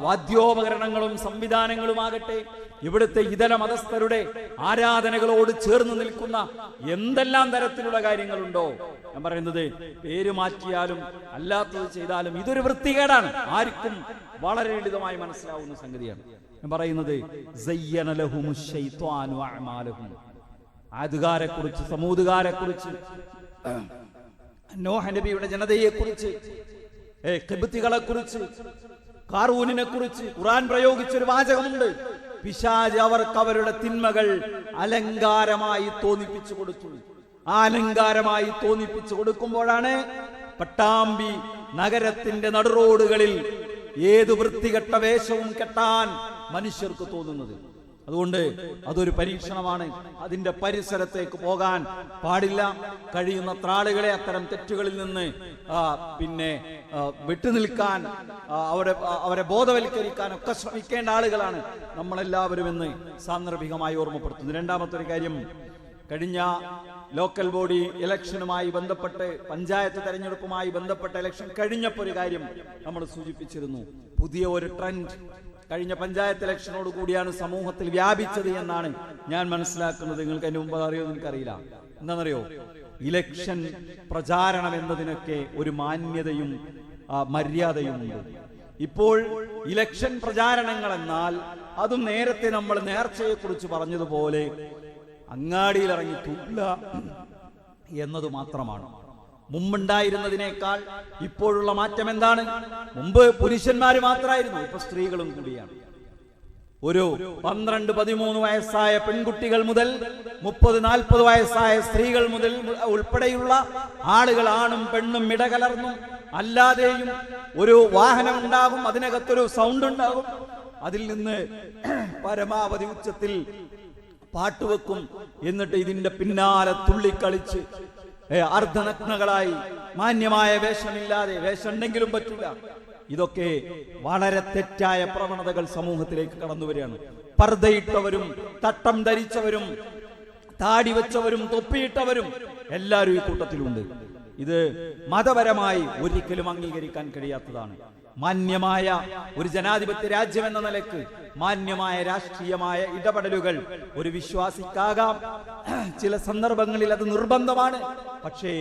വാദ്യോപകരണങ്ങളും സംവിധാനങ്ങളുമാകട്ടെ, ഇവിടുത്തെ ഇതര മതസ്ഥരുടെ ആരാധനകളോട് ചേർന്ന് നിൽക്കുന്ന എന്തെല്ലാം തരത്തിലുള്ള കാര്യങ്ങളുണ്ടോ, ഞാൻ പറയുന്നത് പേര് മാറ്റിയാലും അല്ലാത്തത് ചെയ്താലും ഇതൊരു വൃത്തികേടാണ്. ആർക്കും വളരെ ലളിതമായി മനസ്സിലാവുന്ന സംഗതിയാണ്. ഞാൻ പറയുന്നത് ആദുകാരെ കുറിച്ച്, സമൂദുകാരെ കുറിച്ച്, നോഹ നബിയുടെ ജനതയെ കുറിച്ച്, ഖിബ്തികളെ കുറിച്ച്, ഖാറൂനിനെ കുറിച്ച് ഖുർആൻ പ്രയോഗിച്ചൊരു വാചകമുണ്ട്. പിശാച് അവർക്ക് അവരുടെ തിന്മകൾ അലങ്കാരമായി തോന്നിപ്പിച്ചു കൊടുത്തു. ആ അലങ്കാരമായി തോന്നിപ്പിച്ചു കൊടുക്കുമ്പോഴാണ് പട്ടാമ്പി നഗരത്തിന്റെ നടുറോഡുകളിൽ ഏത് വൃത്തികെട്ട വേഷവും കെട്ടാൻ മനുഷ്യർക്ക് തോന്നുന്നത്. അതുകൊണ്ട് അതൊരു പരീക്ഷണമാണ്. അതിന്റെ പരിസരത്തേക്ക് പോകാൻ പാടില്ല. കഴിയുന്നത്ര ആളുകളെ അത്തരം തെറ്റുകളിൽ നിന്ന് വിട്ടുനിൽക്കാൻ, അവരെ ബോധവൽക്കരിക്കാൻ ഒക്കെ ശ്രമിക്കേണ്ട ആളുകളാണ് നമ്മളെല്ലാവരും എന്ന് സാന്ദർഭികമായി ഓർമ്മപ്പെടുത്തുന്നു. രണ്ടാമത്തെ ഒരു കാര്യം, കഴിഞ്ഞ ലോക്കൽ ബോഡി ഇലക്ഷനുമായി ബന്ധപ്പെട്ട്, പഞ്ചായത്ത് തെരഞ്ഞെടുപ്പുമായി ബന്ധപ്പെട്ട ഇലക്ഷൻ കഴിഞ്ഞപ്പോൾ ഒരു കാര്യം നമ്മൾ സൂചിപ്പിച്ചിരുന്നു. പുതിയ ഒരു ട്രെൻഡ് കഴിഞ്ഞ പഞ്ചായത്ത് ഇലക്ഷനോട് കൂടിയാണ് സമൂഹത്തിൽ വ്യാപിച്ചത് എന്നാണ് ഞാൻ മനസ്സിലാക്കുന്നത്. നിങ്ങൾക്ക് അതിന് മുമ്പ് അറിയുമെന്ന് എനിക്കറിയില്ല. എന്താണെന്നറിയോ, ഇലക്ഷൻ പ്രചാരണം എന്നതിനൊക്കെ ഒരു മാന്യതയും മര്യാദയും ഉണ്ട്. ഇപ്പോൾ ഇലക്ഷൻ പ്രചാരണങ്ങൾ എന്നാൽ അതും നേരത്തെ നമ്മൾ നേർച്ചയെ കുറിച്ച് പറഞ്ഞതുപോലെ അങ്ങാടിയിൽ ഇറങ്ങി തുള്ള എന്നത് മാത്രമാണ്. മുമ്പുണ്ടായിരുന്നതിനേക്കാൾ ഇപ്പോഴുള്ള മാറ്റം എന്താണ്? മുമ്പ് പുരുഷന്മാര് മാത്രമായിരുന്നു, ഇപ്പൊ സ്ത്രീകളും കൂടിയാണ്. ഒരു 12-13 വയസ്സായ പെൺകുട്ടികൾ മുതൽ 30-40 വയസ്സായ സ്ത്രീകൾ മുതൽ ഉൾപ്പെടെയുള്ള ആളുകൾ, ആണും പെണ്ണും ഇടകലർന്നും അല്ലാതെയും ഒരു വാഹനം ഉണ്ടാകും, അതിനകത്തൊരു സൗണ്ട് ഉണ്ടാകും, അതിൽ നിന്ന് പരമാവധി ഉച്ചത്തിൽ പാട്ടുവെക്കും. എന്നിട്ട് ഇതിന്റെ പിന്നാലെ തുള്ളിക്കളിച്ച് അർദ്ധനഗ്നകളായി, മാന്യമായ വേഷമില്ലാതെ, വേഷം ഉണ്ടെങ്കിലും പറ്റില്ല. ഇതൊക്കെ വളരെ തെറ്റായ പ്രവണതകൾ സമൂഹത്തിലേക്ക് കടന്നു വരികയാണ്. പർദ്ദയിട്ടവരും തട്ടം ധരിച്ചവരും താടി വെച്ചവരും തൊപ്പിയിട്ടവരും എല്ലാവരും ഈ കൂട്ടത്തിലുണ്ട്. ഇത് മതപരമായി ഒരിക്കലും അംഗീകരിക്കാൻ കഴിയാത്തതാണ്. മാന്യമായ ഒരു ജനാധിപത്യ രാജ്യം എന്ന നിലക്ക് മാന്യമായ രാഷ്ട്രീയമായ ഇടപെടലുകൾ ഒരു വിശ്വാസിക്കാകാം. ചില സന്ദർഭങ്ങളിൽ അത് നിർബന്ധമാണ്. പക്ഷേ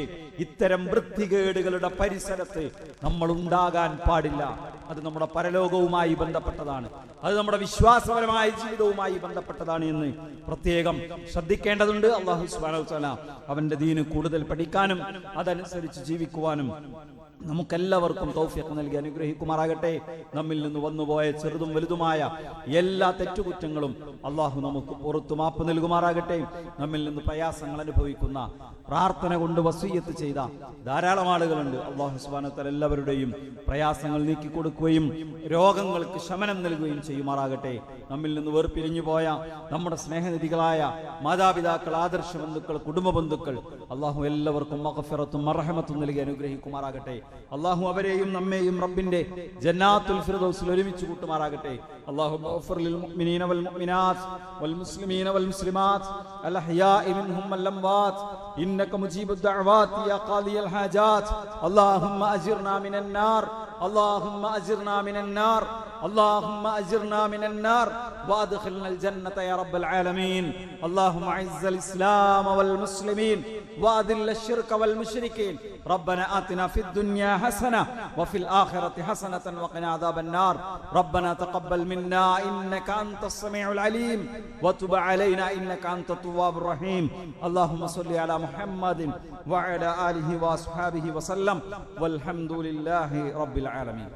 ഇത്തരം വൃത്തികേടുകളുടെ പരിസരത്ത് നമ്മൾ ഉണ്ടാകാൻ പാടില്ല. അത് നമ്മുടെ പരലോകവുമായി ബന്ധപ്പെട്ടതാണ്, അത് നമ്മുടെ വിശ്വാസപരമായ ജീവിതവുമായി ബന്ധപ്പെട്ടതാണ് എന്ന് പ്രത്യേകം ശ്രദ്ധിക്കേണ്ടതുണ്ട്. അല്ലാഹു സുബ്ഹാനഹു വ തആല അവന്റെ ദീന് കൂടുതൽ പഠിക്കാനും അതനുസരിച്ച് ജീവിക്കുവാനും നമുക്കെല്ലാവർക്കും തൗഫീഖ് നൽകി അനുഗ്രഹിക്കുമാറാകട്ടെ. നമ്മിൽ നിന്ന് വന്നുപോയ ചെറുതും വലുതുമായ എല്ലാ തെറ്റുകുറ്റങ്ങളും അള്ളാഹു നമുക്ക് പുറത്തു മാപ്പ് നൽകുമാറാകട്ടെ. നമ്മിൽ നിന്ന് പ്രയാസങ്ങൾ അനുഭവിക്കുന്ന, പ്രാർത്ഥന കൊണ്ട് വസിയ്യത്ത് ചെയ്ത ധാരാളം ആളുകളുണ്ട്. അള്ളാഹു സുബ്ഹാനഹു വ തആല എല്ലാവരുടെയും പ്രയാസങ്ങൾ നീക്കി കൊടുക്കുകയും രോഗങ്ങൾക്ക് ശമനം നൽകുകയും ചെയ്യുമാറാകട്ടെ. നമ്മിൽ നിന്ന് വേർപിരിഞ്ഞു പോയ നമ്മുടെ സ്നേഹനിധികളായ മാതാപിതാക്കൾ, ആദർശ ബന്ധുക്കൾ, കുടുംബ ബന്ധുക്കൾ, അള്ളാഹു എല്ലാവർക്കും മഗ്ഫിറത്തും മർഹമത്തും നൽകി അനുഗ്രഹിക്കുമാറാകട്ടെ. അള്ളാഹു അവരെയും നമ്മെയും റബ്ബിന്റെ ജന്നാത്തുൽ ഫിർദൗസിൽ ഒരുമിച്ച് കൂട്ടുമാറാകട്ടെ. അല്ലാഹുമ്മ ഗ്ഫിർ ലിൽ മുഅ്മിനീന വൽ മുഅ്മിനാത്ത് വൽ മുസ്ലിമീന വൽ മുസ്ലിമാത്ത് അൽ അഹ്യാഇ മിൻഹും വൽ അംവാത്ത് ഇന്നക മുജീബുദ് ദഅവാതി യാ ഖാദിയൽ ഹാജാത്ത്. അല്ലാഹുമ്മ അജിർനാ മിനൻ നാർ, اللهم أجرنا من النار، اللهم أجرنا من النار وأدخلنا الجنة يا رب العالمين. اللهم أعز الإسلام والمسلمين وأذل الشرك والمشركين. ربنا آتنا في الدنيا حسنة وفي الآخرة حسنة وقنا عذاب النار. ربنا تقبل منا إنك أنت السميع العليم وتب علينا إنك أنت التواب الرحيم. اللهم صل على محمد وعلى آله وأصحابه وسلم والحمد لله رب العالمين.